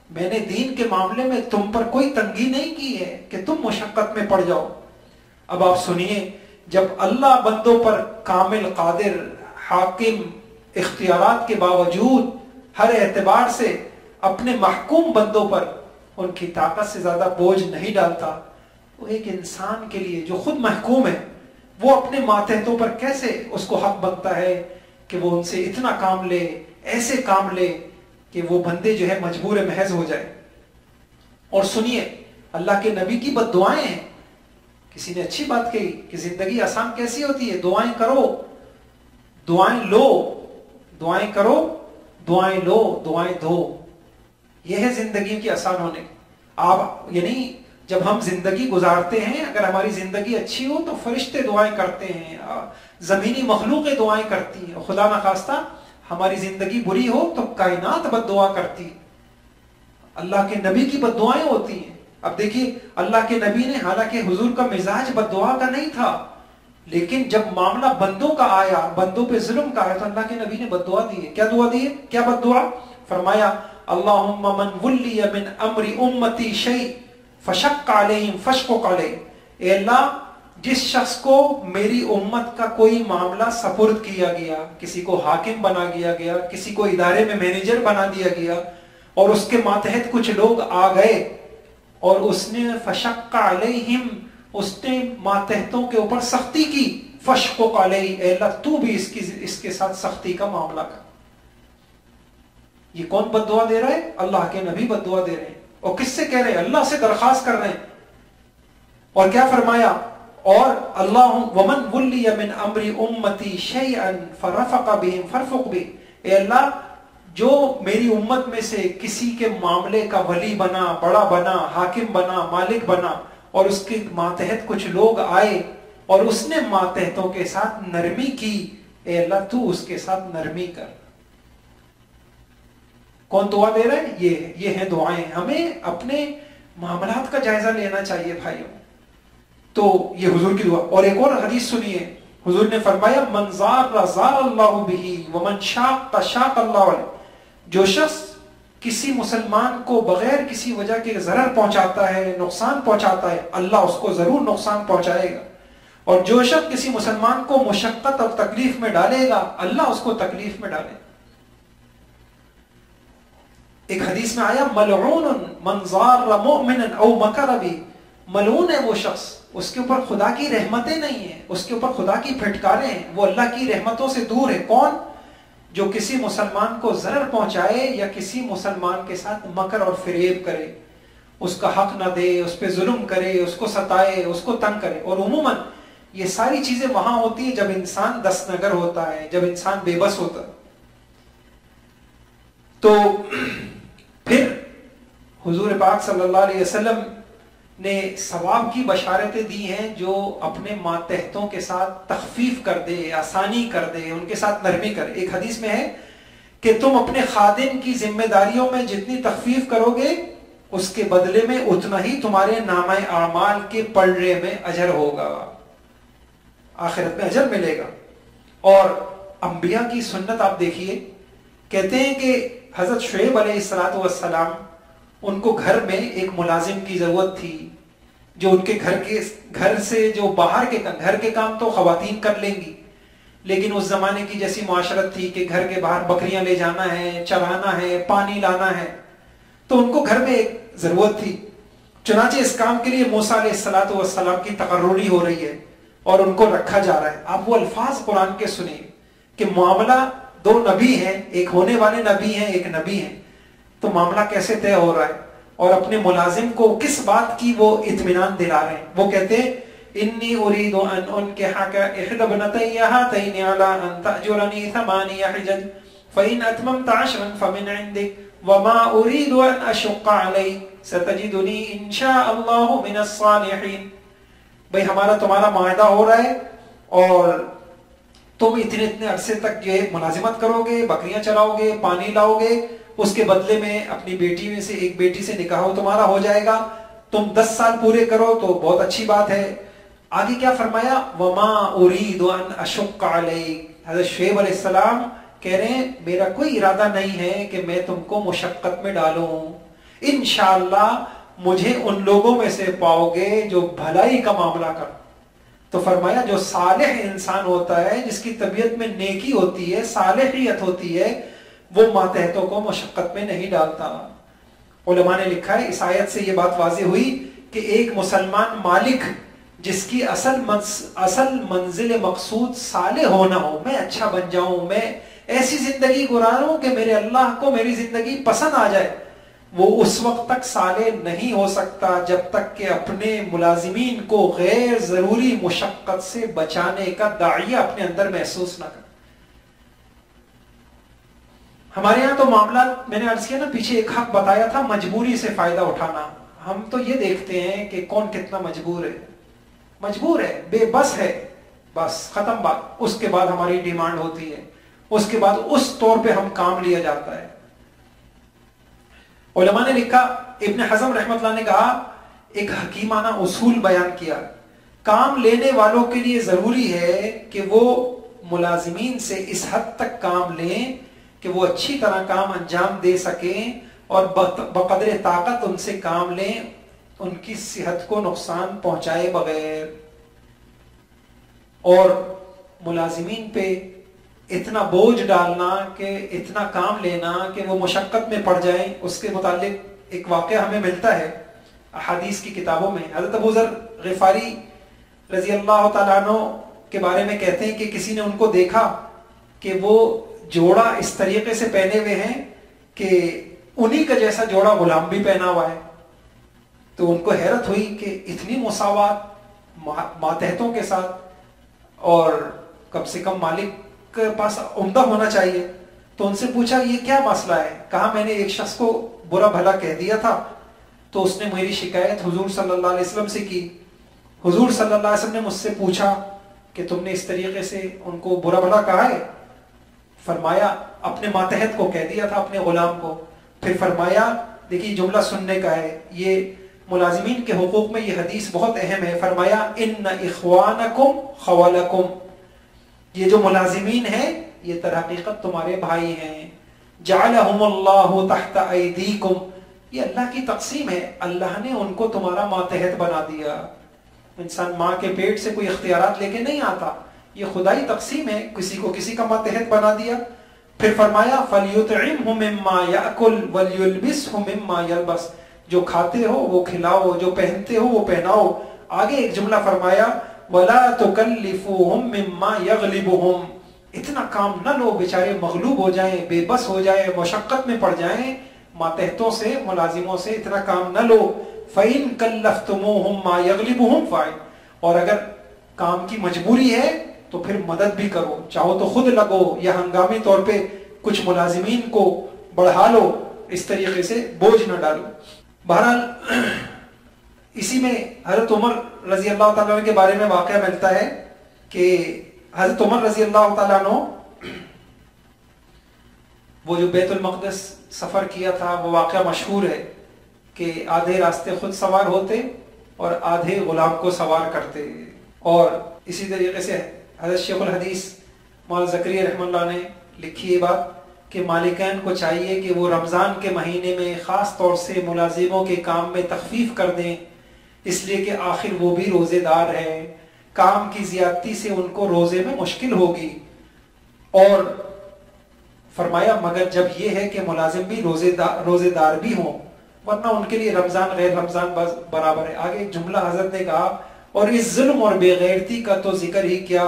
میں نے دین کے معاملے میں تم پر کوئی تنگی نہیں کی ہے کہ تم مشقت میں پڑ جاؤ. اب آپ سنیے، جب اللہ بندوں پر کامل قادر، حاکم، اختیارات کے باوجود ہر اعتبار سے اپنے محکوم بندوں پر ان کی طاقت سے زیادہ بوجھ نہیں ڈالتا، وہ ایک انسان کے لیے جو خود محکوم ہے، وہ اپنے ماتحتوں پر کیسے اس کو حق بنتا ہے کہ وہ ان سے اتنا کام لے، ایسے کام لے کہ وہ بندے جو ہے مجبور محض ہو جائے. اور سنیے اللہ کے نبی کی بد دعائیں ہیں. کسی نے اچھی بات کہی کہ زندگی آسان کیسی ہوتی ہے, دعائیں کرو دعائیں لو, دعائیں کرو دعائیں لو دعائیں دو. یہ ہے زندگی کی آسان ہونے. آپ یعنی جب ہم زندگی گزارتے ہیں, اگر ہماری زندگی اچھی ہو تو فرشتے دعائیں کرتے ہیں, زمینی مخلوقیں دعائیں کرتی ہیں. خدا نخواستہ ہماری زندگی بری ہو تو کائنات بد دعا کرتی ہے, اللہ کے نبی کی بد دعائیں ہوتی ہیں. اب دیکھیے اللہ کے نبی نے, حالانکہ حضور کا مزاج بد دعا کا نہیں تھا, لیکن جب معاملہ بندوں کا آیا, بندوں پہ ظلم کا آیا, تو اللہ کے نبی نے بد دعا دی ہے. کیا دعا دی ہے؟ کیا بد دعا؟ فرمایا اللہم من ولی من امر امتی شیء فشق علیہم فشقق علیہ. اے اللہ جس شخص کو میری امت کا کوئی معاملہ سپرد کیا گیا, کسی کو حاکم بنا دیا گیا, کسی کو ادارے میں مینیجر بنا دیا گیا, اور اس کے ماتحت کچھ لوگ آ گئے اور اس نے فشق علیہم, اس نے ماتحتوں کے اوپر سختی کی, فشقق علیہ, اے اللہ تو بھی اس کے ساتھ سختی کا معاملہ کر. یہ کون بد دعا دے رہا ہے؟ اللہ کے نبی بد دعا دے رہے ہیں. اور کس سے کہہ رہے ہیں؟ اللہ سے درخواست کر رہے ہیں. اور کیا فرمایا؟ اور اللہ ومن ولی من امر امتی شیئا فرفق بهم فرفق به. اے اللہ جو میری امت میں سے کسی کے معاملے کا ولی بنا, بڑا بنا, حاکم بنا, مالک بنا, اور اس کے ماتحت کچھ لوگ آئے اور اس نے ماتحتوں کے ساتھ نرمی کی, اے اللہ تو اس کے ساتھ نرمی کر. کون دعا دے رہا ہے؟ یہ ہیں دعائیں. ہمیں اپنے معاملات کا جائزہ لینا چاہیے بھائیوں. تو یہ حضور کی دعا. اور ایک اور حدیث سنیے, حضور نے فرمایا من زار زار اللہ بہ ومن شاق شاق اللہ علیہ. جو شخص کسی مسلمان کو بغیر کسی وجہ کے ضرر پہنچاتا ہے, نقصان پہنچاتا ہے, اللہ اس کو ضرور نقصان پہنچائے گا. اور جو شخص کسی مسلمان کو مشقت اور تکلیف میں ڈالے گا, اللہ اس کو تکلیف میں ڈالے گا. ایک حدیث میں آیا ملعون من زار مؤمنا او مکر بہ. ملعون ہے وہ شخص, اس کے اوپر خدا کی رحمتیں نہیں ہیں, اس کے اوپر خدا کی پھٹکاریں ہیں, وہ اللہ کی رحمتوں سے دور ہے. کون؟ جو کسی مسلمان کو ضرر پہنچائے یا کسی مسلمان کے ساتھ مکر اور فریب کرے, اس کا حق نہ دے, اس پہ ظلم کرے, اس کو ستائے, اس کو تنگ کرے. اور عموماً یہ ساری چیزیں وہاں ہوتی ہیں جب انسان دست نگر ہوتا ہے, جب انسان بے بس ہوتا ہے. تو پھر حضور پاک صلی اللہ علیہ وسلم نے ثواب کی بشارتیں دی ہیں جو اپنے ماتحتوں کے ساتھ تخفیف کر دے, آسانی کر دے, ان کے ساتھ نرمی کرے. ایک حدیث میں ہے کہ تم اپنے خادم کی ذمہ داریوں میں جتنی تخفیف کرو گے اس کے بدلے میں اتنا ہی تمہارے نامہ اعمال کے پلڑے میں اجر ہوگا, آخرت میں اجر ملے گا. اور انبیاء کی سنت آپ دیکھیے, کہتے ہیں کہ حضرت شعیب علیہ السلام, ان کو گھر میں ایک ملازم کی ضرورت تھی جو ان کے گھر سے جو باہر کے گھر کے کام تو خواتین کر لیں گی, لیکن اس زمانے کی جیسی معاشرت تھی کہ گھر کے باہر بکریاں لے جانا ہے, چرانا ہے, پانی لانا ہے, تو ان کو گھر میں ایک ضرورت تھی. چنانچہ اس کام کے لیے موسیٰ علیہ السلام کی تقرری ہو رہی ہے اور ان کو رکھا جا رہا ہے. آپ وہ الفاظ قرآن کے سنیں کہ معاملہ دو نبی ہیں, ایک ہونے والے نبی ہیں, ایک نبی ہیں, تو معاملہ کیسے طے ہو رہا ہے, اور اپنے ملازم کو کس بات کی وہ اطمینان دلا رہے ہیں. وہ کہتے ہیں انی اريد ان انكحك احدى ابنتي هاتين على ان تأجرني 8 حجج فان اتممت 10 فمن عندك وما اريد ان اشق عليك ستجدني ان شاء الله من الصالحين. بھئی ہمارا تمہارا معاہدہ ہو رہا ہے اور تم اتنے عرصے تک یہ ملازمت کرو گے, بکریاں چلاؤ گے, پانی لاؤ گے, اس کے بدلے میں اپنی بیٹی میں سے ایک بیٹی سے نکاح تمہارا ہو جائے گا. تم 10 سال پورے کرو تو بہت اچھی بات ہے. آگے کیا فرمایا؟ وما اريد ان اشق عليك. حضرت شعیب علیہ السلام کہہ رہے ہیں میرا کوئی ارادہ نہیں ہے کہ میں تم کو مشقت میں ڈالوں, انشاءاللہ مجھے ان لوگوں میں سے پاؤ گے جو بھلائی کا معاملہ کر. تو فرمایا جو صالح انسان ہوتا ہے, جس کی طبیعت میں نیکی ہوتی ہے, صالحیت ہوتی ہے, وہ ماتحتوں کو مشقت میں نہیں ڈالتا. علماء نے لکھا ہے اس آیت سے یہ بات واضح ہوئی کہ ایک مسلمان مالک جس کی اصل منزل مقصود صالح ہونا ہو, میں اچھا بن جاؤں, میں ایسی زندگی گزاروں کہ میرے اللہ کو میری زندگی پسند آ جائے، وہ اس وقت تک صالح نہیں ہو سکتا جب تک کہ اپنے ملازمین کو غیر ضروری مشقت سے بچانے کا داعیہ اپنے اندر محسوس نہ کرے۔ ہمارے ہاں تو معاملات، میں نے عرض کیا نا پیچھے ایک حق بتایا تھا، مجبوری سے فائدہ اٹھانا۔ ہم تو یہ دیکھتے ہیں کہ کون کتنا مجبور ہے، بے بس ہے، بس ختم بات۔ اس کے بعد ہماری ڈیمانڈ ہوتی ہے، اس کے بعد اس طور پہ ہم کام لیا جاتا ہے۔ علماء نے لکھا، ابن حزم رحمۃ اللہ نے کہا، ایک حکیمانہ اصول بیان کیا، کام لینے والوں کے لیے ضروری ہے کہ وہ ملازمین سے اس حد تک کام لیں کہ وہ اچھی طرح کام انجام دے سکیں اور بقدر طاقت ان سے کام لیں، ان کی صحت کو نقصان پہنچائے بغیر۔ اور ملازمین پہ اتنا بوجھ ڈالنا کہ اتنا کام لینا کہ وہ مشقت میں پڑ جائیں، اس کے متعلق ایک واقعہ ہمیں ملتا ہے احادیث کی کتابوں میں۔ حضرت ابو ذر غفاری رضی اللہ تعالیٰ عنہ کے بارے میں کہتے ہیں کہ کسی نے ان کو دیکھا کہ وہ جوڑا اس طریقے سے پہنے ہوئے ہیں کہ انہی کا جیسا جوڑا غلام بھی پہنا ہوا ہے۔ تو ان کو حیرت ہوئی کہ اتنی مساوات ماتحتوں کے ساتھ، اور کم سے کم مالک کے پاس عمدہ ہونا چاہیے۔ تو ان سے پوچھا یہ کیا مسئلہ ہے؟ کہا میں نے ایک شخص کو برا بھلا کہہ دیا تھا، تو اس نے میری شکایت حضور صلی اللہ علیہ وسلم سے کی۔ حضور صلی اللہ علیہ وسلم نے مجھ سے پوچھا کہ تم نے اس طریقے سے ان کو برا بھلا کہا ہے؟ فرمایا اپنے ماتحت کو کہہ دیا تھا، اپنے غلام کو۔ پھر فرمایا، دیکھیے جملہ سننے کا ہے، یہ ملازمین کے حقوق میں یہ حدیث بہت اہم ہے۔ فرمایا ان اخوانکم خوالکم، یہ جو ملازمین ہیں یہ در حقیقت تمہارے بھائی ہیں۔ جعلہم اللہ تحت ایدیکم، یہ اللہ کی تقسیم ہے، اللہ نے ان کو تمہارا ماتحت بنا دیا۔ انسان ماں کے پیٹ سے کوئی اختیارات لے کے نہیں آتا، یہ خدائی تقسیم ہے، کسی کو کسی کا ماتحت بنا دیا۔ پھر فرمایا فَلْيُطْعِمْهُ مِمَّا يَأْكُلْ وَلْيُلْبِسْهُ مِمَّا يَلْبَسْ، جو کھاتے ہو وہ کھلاؤ، جو پہنتے ہو وہ پہناؤ۔ آگے ایک جملہ فرمایا وَلَا تُكَلِّفُوهُمْ مِمَّا يَغْلِبُهُمْ، اتنا کام نہ لو بیچارے مغلوب ہو جائیں، بے بس ہو جائیں، مشقت میں پڑ جائیں، ماتحتوں سے ملازموں سے اتنا کام نہ لو۔ فَإِن كَلَّفْتُمُوهُمْ مَا يَغْلِبُهُمْ فَاعِلْ، اور اگر کام کی مجبوری ہے تو پھر مدد بھی کرو، چاہو تو خود لگو یا ہنگامی طور پہ کچھ ملازمین کو بڑھا لو، اس طریقے سے بوجھ نہ ڈالو۔ بہرحال اسی میں حضرت عمر رضی اللہ تعالیٰ عنہ کے بارے میں واقعہ ملتا ہے کہ حضرت عمر رضی اللہ تعالیٰ عنہ وہ جو بیت المقدس سفر کیا تھا، وہ واقعہ مشہور ہے کہ آدھے راستے خود سوار ہوتے اور آدھے غلام کو سوار کرتے۔ اور اسی طریقے سے حضرت شیخ الحدیث مولانا زکریا رحمہ اللہ نے لکھی یہ بات کہ مالکین کو چاہیے کہ وہ رمضان کے مہینے میں خاص طور سے ملازموں کے کام میں تخفیف کر دیں، اس لیے کہ آخر وہ بھی روزے دار ہیں، کام کی زیادتی سے ان کو روزے میں مشکل ہوگی۔ اور فرمایا مگر جب یہ ہے کہ ملازم بھی روزے دار بھی ہوں، ورنہ ان کے لیے رمضان غیر رمضان برابر ہے۔ آگے ایک جملہ حضرت نے کہا، اور اس ظلم اور بے غیرتی کا تو ذکر ہی کیا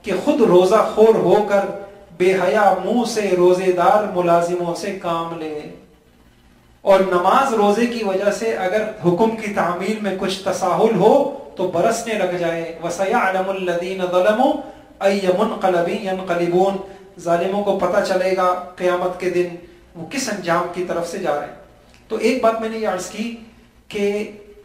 کہ خود روزہ خور ہو کر بے حیا منہ سے روزے دار ملازموں سے کام لے، اور نماز روزے کی وجہ سے اگر حکم کی تعمیل میں کچھ تساہل ہو تو برسنے لگ جائے۔ وَسَيَعْلَمُ الَّذِينَ ظَلَمُوا أَيَّ مُنْقَلَبٍ يَنْقَلِبُونَ، ظالموں کو پتہ چلے گا قیامت کے دن وہ کس انجام کی طرف سے جا رہے ہیں۔ تو ایک بات میں نے یہ عرض کی کہ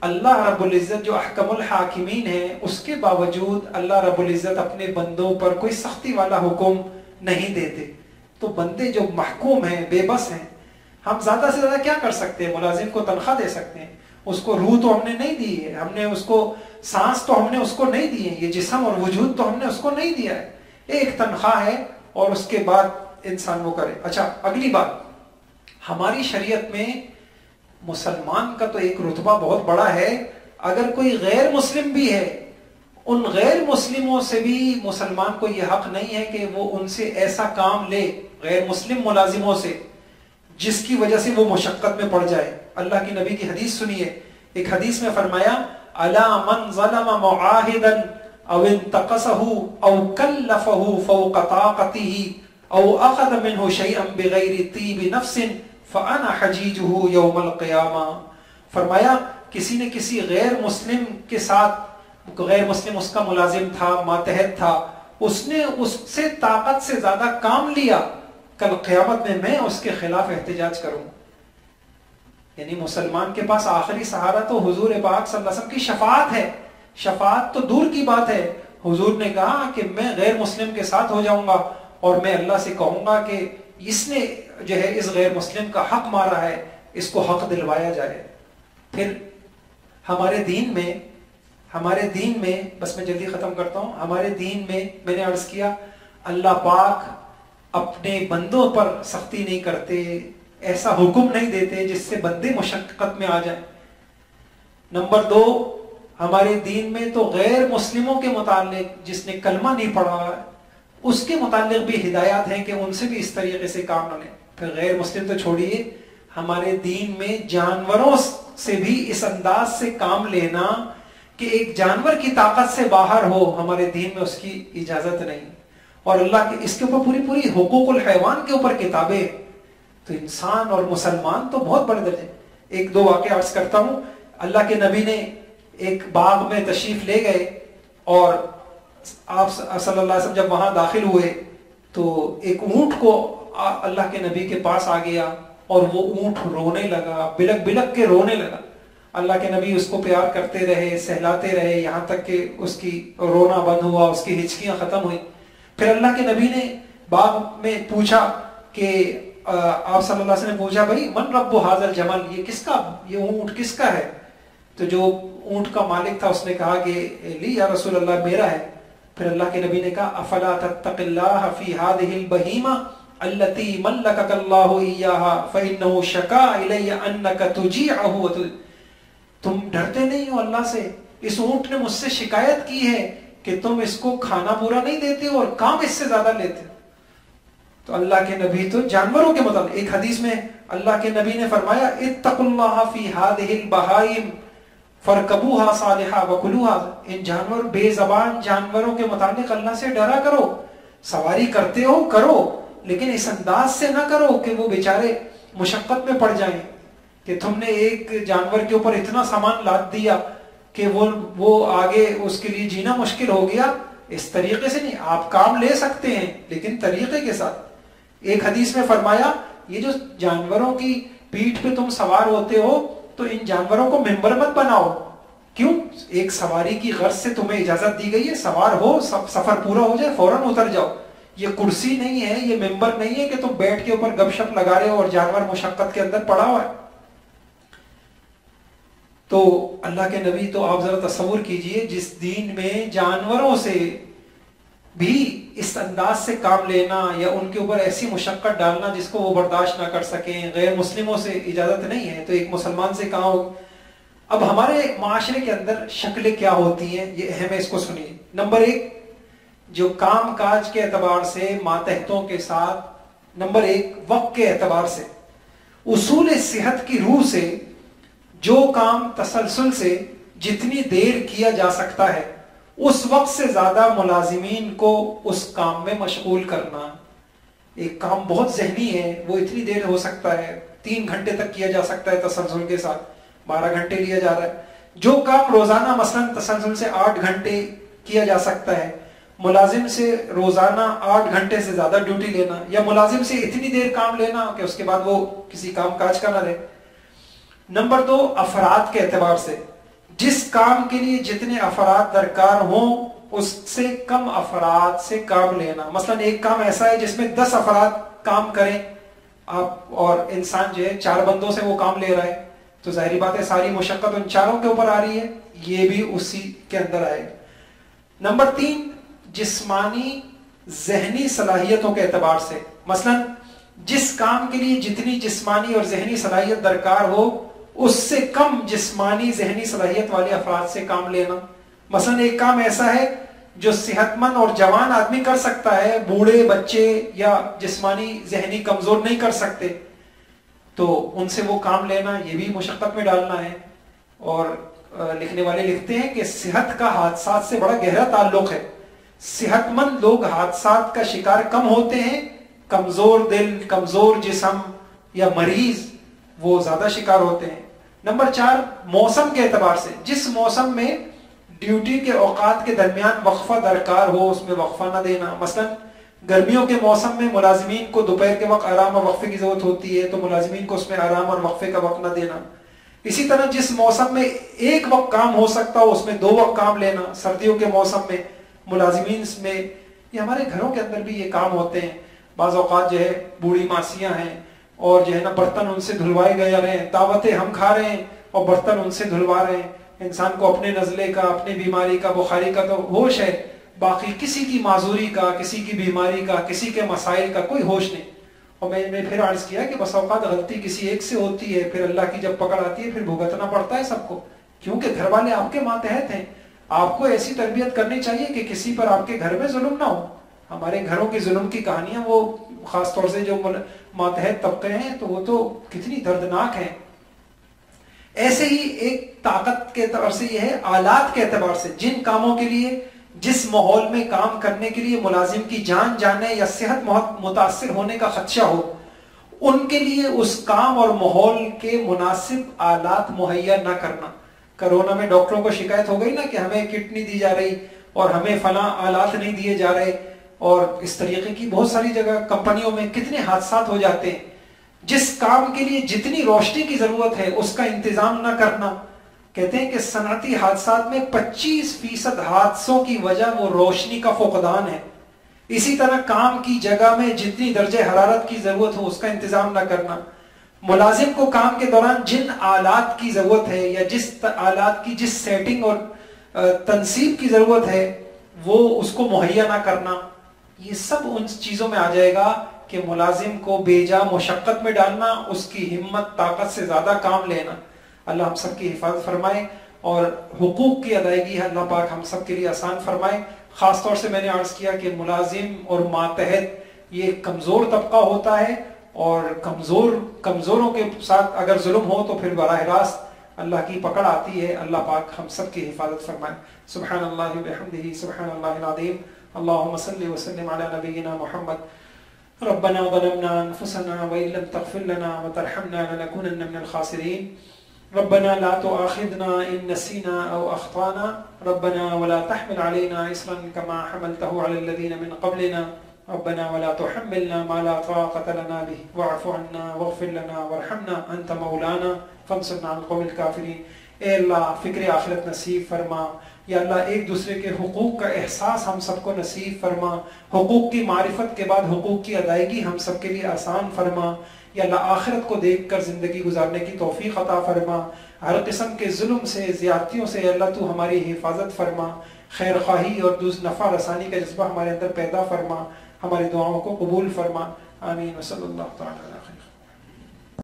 اللہ رب العزت جو احکم الحاکمین ہے، اس کے باوجود اللہ رب العزت اپنے بندوں پر کوئی سختی والا حکم نہیں دیتے۔ تو بندے جو محکوم ہیں، بے بس ہیں، ہم زیادہ سے زیادہ کیا کر سکتے ہیں؟ ملازم کو تنخواہ دے سکتے ہیں، اس کو روح تو ہم نے نہیں دی ہے، ہم نے اس کو سانس تو ہم نے اس کو نہیں دی ہے، یہ جسم اور وجود تو ہم نے اس کو نہیں دیا ہے، ایک تنخواہ ہے اور اس کے بعد انسان وہ کرے۔ اچھا اگلی بات، ہماری شریعت میں مسلمان کا تو ایک رتبہ بہت بڑا ہے، اگر کوئی غیر مسلم بھی ہے، ان غیر مسلموں سے بھی مسلمان کو یہ حق نہیں ہے کہ وہ ان سے ایسا کام لے، غیر مسلم ملازموں سے، جس کی وجہ سے وہ مشقت میں پڑ جائے۔ اللہ کی نبی کی حدیث سنیے، ایک حدیث میں فرمایا الا من ظلم معاہدا او انتقصه او کلفه فوق طاقته او اخذ منه شيئا بغیر طیب نفس فانا حجیجہ یوم القیامہ. فرمایا کسی نے کسی غیر مسلم کے ساتھ، غیر مسلم اس کا ملازم تھا، ماتحت تھا، اس نے اس سے طاقت سے زیادہ کام لیا، کل قیامت میں اس کے خلاف احتجاج کروں. یعنی مسلمان کے پاس آخری سہارا تو حضور پاک صلی اللہ علیہ وسلم کی شفاعت ہے. شفاعت تو دور کی بات ہے، حضور نے کہا کہ میں غیر مسلم کے ساتھ ہو جاؤں گا اور میں اللہ سے کہوں گا کہ اس نے جو ہے اس غیر مسلم کا حق مارا ہے، اس کو حق دلوایا جائے. پھر ہمارے دین میں بس میں جلدی ختم کرتا ہوں، ہمارے دین میں میں نے عرض کیا اللہ پاک اپنے بندوں پر سختی نہیں کرتے، ایسا حکم نہیں دیتے جس سے بندے مشقت میں آ جائیں. نمبر 2، ہمارے دین میں تو غیر مسلموں کے متعلق جس نے کلمہ نہیں پڑھا اس کے متعلق بھی ہدایات ہیں کہ ان سے بھی اس طریقے سے کام نہ لیں. پھر غیر مسلم تو چھوڑیے، ہمارے دین میں جانوروں سے بھی اس انداز سے کام لینا کہ ایک جانور کی طاقت سے باہر ہو، ہمارے دین میں اس کی اجازت نہیں. اور اللہ کے اس کے اوپر پوری حقوق الحیوان کے اوپر کتابیں. تو انسان اور مسلمان تو بہت بڑے درجے. 1-2 واقعہ عرض کرتا ہوں. اللہ کے نبی نے ایک باغ میں تشریف لے گئے اور آپ صلی اللہ علیہ وسلم جب وہاں داخل ہوئے تو ایک اونٹ کو اللہ کے نبی کے پاس آ گیا اور وہ اونٹ رونے لگا، بلک بلک کے رونے لگا. اللہ کے نبی اس کو پیار کرتے رہے، سہلاتے رہے، یہاں تک کہ اس کی رونا بند ہوا، اس کی ہچکیاں ختم ہوئی. پھر اللہ کے نبی نے باغ میں پوچھا کہ آپ صلی اللہ علیہ وسلم نے پوچھا بھائی من رب ھذا الجمل، یہ کس کا، یہ اونٹ کس کا ہے؟ تو جو اونٹ کا مالک تھا اس نے کہا کہ لی یا رسول اللہ میرا ہے. پھر اللہ کے نبی نے کہا افلا تتق اللہ فی هذه البہیمہ التي ملکک اللہ ایاها فانه شکا الی انک تجیعہ. تم ڈرتے نہیں ہو اللہ سے؟ اس اونٹ نے مجھ سے شکایت کی ہے کہ تم اس کو کھانا پورا نہیں دیتے اور کام اس سے زیادہ لیتے. تو اللہ کے نبی تو جانوروں کے متعلق ایک حدیث میں اللہ کے نبی نے فرمایا اتقوا اللہ فی هذه البہائم فرکبوها صالحا وکلوها. ان جانور بے زبان جانوروں کے متعلق اللہ سے ڈرا کرو. سواری کرتے ہو کرو، لیکن اس انداز سے نہ کرو کہ وہ بیچارے مشقت میں پڑ جائیں، کہ تم نے ایک جانور کے اوپر اتنا سامان لاد دیا کہ وہ آگے اس کے لیے جینا مشکل ہو گیا. اس طریقے سے نہیں، آپ کام لے سکتے ہیں لیکن طریقے کے ساتھ. ایک حدیث میں فرمایا یہ جو جانوروں کی پیٹھ پہ تم سوار ہوتے ہو تو ان جانوروں کو ممبر مت بناؤ. کیوں؟ ایک سواری کی غرض سے تمہیں اجازت دی گئی ہے، سوار ہو، سفر پورا ہو جائے فوراً اتر جاؤ. یہ کرسی نہیں ہے، یہ ممبر نہیں ہے کہ تم بیٹھ کے اوپر گپ شپ لگا رہے ہو اور جانور مشقت کے اندر پڑا ہوا ہے. تو اللہ کے نبی، تو آپ ذرا تصور کیجئے جس دین میں جانوروں سے بھی اس انداز سے کام لینا یا ان کے اوپر ایسی مشقت ڈالنا جس کو وہ برداشت نہ کر سکیں، غیر مسلموں سے اجازت نہیں ہے، تو ایک مسلمان سے کہاں ہو. اب ہمارے معاشرے کے اندر شکلیں کیا ہوتی ہیں یہ اہم ہے، اس کو سنیے. نمبر 1، جو کام کاج کے اعتبار سے ماتحتوں کے ساتھ، نمبر 1 وقت کے اعتبار سے، اصول صحت کی روح سے جو کام تسلسل سے جتنی دیر کیا جا سکتا ہے اس وقت سے زیادہ ملازمین کو اس کام میں مشغول کرنا. ایک کام بہت ذہنی ہے، وہ اتنی دیر ہو سکتا ہے، 3 گھنٹے تک کیا جا سکتا ہے تسلسل کے ساتھ، 12 گھنٹے لیا جا رہا ہے. جو کام روزانہ مثلا تسلسل سے 8 گھنٹے کیا جا سکتا ہے، ملازم سے روزانہ 8 گھنٹے سے زیادہ ڈیوٹی لینا، یا ملازم سے اتنی دیر کام لینا کہ اس کے بعد وہ کسی کام کاج کا نہ رہے. نمبر 2، افراد کے اعتبار سے، جس کام کے لیے جتنے افراد درکار ہوں اس سے کم افراد سے کام لینا. مثلا ایک کام ایسا ہے جس میں 10 افراد کام کریں آپ، اور انسان جو ہے 4 بندوں سے وہ کام لے رہا ہے، تو ظاہری بات ہے ساری مشقت ان 4 کے اوپر آ رہی ہے، یہ بھی اسی کے اندر آئے. نمبر 3، جسمانی ذہنی صلاحیتوں کے اعتبار سے، مثلا جس کام کے لیے جتنی جسمانی اور ذہنی صلاحیت درکار ہو اس سے کم جسمانی ذہنی صلاحیت والے افراد سے کام لینا. مثلا ایک کام ایسا ہے جو صحت مند اور جوان آدمی کر سکتا ہے، بوڑھے بچے یا جسمانی ذہنی کمزور نہیں کر سکتے، تو ان سے وہ کام لینا یہ بھی مشقت میں ڈالنا ہے. اور لکھنے والے لکھتے ہیں کہ صحت کا حادثات سے بڑا گہرا تعلق ہے. صحت مند لوگ حادثات کا شکار کم ہوتے ہیں، کمزور دل، کمزور جسم یا مریض وہ زیادہ شکار ہوتے ہیں۔ نمبر 4 موسم کے اعتبار سے، جس موسم میں ڈیوٹی کے اوقات کے درمیان وقفہ درکار ہو اس میں وقفہ نہ دینا۔ مثلا گرمیوں کے موسم میں ملازمین کو دوپہر کے وقت آرام اور وقفے کی ضرورت ہوتی ہے تو ملازمین کو اس میں آرام اور وقفے کا وقت نہ دینا۔ اسی طرح جس موسم میں ایک وقت کام ہو سکتا ہو اس میں 2 وقت کام لینا۔ سردیوں کے موسم میں ملازمین میں، یہ ہمارے گھروں کے اندر بھی یہ کام ہوتے ہیں۔ بعض اوقات جو ہے بوڑھی ماسیاں ہیں اور جو ہے نا برتن ان سے دھلوائے گئے رہے ہیں، دعوتیں ہم کھا رہے ہیں اور برتن ان سے دھلوا رہے ہیں۔ انسان کو اپنے نزلے کا، اپنی بیماری کا، بخاری کا تو ہوش ہے، باقی کسی کی معذوری کا، کسی کی بیماری کا، کسی کے مسائل کا کوئی ہوش نہیں۔ اور میں نے پھر عرض کیا کہ بس اوقات غلطی کسی ایک سے ہوتی ہے، پھر اللہ کی جب پکڑ آتی ہے پھر بھگتنا پڑتا ہے سب کو، کیونکہ گھر والے آپ کے ماتحت ہیں۔ آپ کو ایسی تربیت کرنی چاہیے کہ کسی پر آپ کے گھر میں ظلم نہ ہو۔ ہمارے گھروں کی ظلم کی کہانیاں وہ خاص طور سے جو ماتحت طبقے ہیں تو وہ تو کتنی دردناک ہیں۔ ایسے ہی ایک طاقت کے اعتبار سے یہ ہے، آلات کے اعتبار سے جن کاموں کے لیے، جس ماحول میں کام کرنے کے لیے ملازم کی جان جانے یا صحت متاثر ہونے کا خدشہ ہو، ان کے لیے اس کام اور ماحول کے مناسب آلات مہیا نہ کرنا۔ کرونا میں ڈاکٹروں کو شکایت ہو گئی نا کہ ہمیں کٹ نہیں دی جا رہی اور ہمیں فلاں آلات نہیں دیے جا رہے، اور اس طریقے کی بہت ساری جگہ کمپنیوں میں کتنے حادثات ہو جاتے ہیں۔ جس کام کے لیے جتنی روشنی کی ضرورت ہے اس کا انتظام نہ کرنا۔ کہتے ہیں کہ صنعتی حادثات میں 25% حادثوں کی وجہ وہ روشنی کا فقدان ہے۔ اسی طرح کام کی جگہ میں جتنی درجہ حرارت کی ضرورت ہو اس کا انتظام نہ کرنا۔ ملازم کو کام کے دوران جن آلات کی ضرورت ہے یا جس آلات کی جس سیٹنگ اور تنصیب کی ضرورت ہے وہ اس کو مہیا نہ کرنا، یہ سب ان چیزوں میں آ جائے گا کہ ملازم کو بے جا مشقت میں ڈالنا، اس کی ہمت طاقت سے زیادہ کام لینا۔ اللہ ہم سب کی حفاظت فرمائے اور حقوق کی ادائیگی اللہ پاک ہم سب کے لیے آسان فرمائے۔ خاص طور سے میں نے عرض کیا کہ ملازم اور ماتحت یہ کمزور طبقہ ہوتا ہے، اور کمزوروں کے ساتھ اگر ظلم ہو تو پھر براہ راست اللہ کی پکڑ آتی ہے۔ اللہ پاک ہم سب کی حفاظت فرمائے۔ سبحان اللہ وبحمدہ، سبحان اللہ العظیم۔ اللهم صل وسلم على نبينا محمد۔ ربنا ظلمنا انفسنا وان لم تغفر لنا وترحمنا لنكونن من الخاسرين۔ ربنا لا تؤاخذنا ان نسينا او اخطانا، ربنا ولا تحمل علينا اصرا كما حملته على الذين من قبلنا، ربنا ولا تحملنا ما لا طاقة لنا به، واعف عنا واغفر لنا وارحمنا انت مولانا فانصرنا على القوم الكافرين۔ اے اللہ فکر آخرت نصیب فرما، یا اللہ ایک دوسرے کے حقوق کا احساس ہم سب کو نصیب فرما، حقوق کی معرفت کے بعد حقوق کی ادائیگی ہم سب کے لیے آسان فرما، یا اللہ آخرت کو دیکھ کر زندگی گزارنے کی توفیق عطا فرما، ہر قسم کے ظلم سے، زیادتیوں سے اللہ تو ہماری حفاظت فرما، خیر خواہی اور نفع رسانی کا جذبہ ہمارے اندر پیدا فرما، ہماری دعاؤں کو قبول فرما، آمین۔ وصلی اللہ تعالی علیہ وسلم۔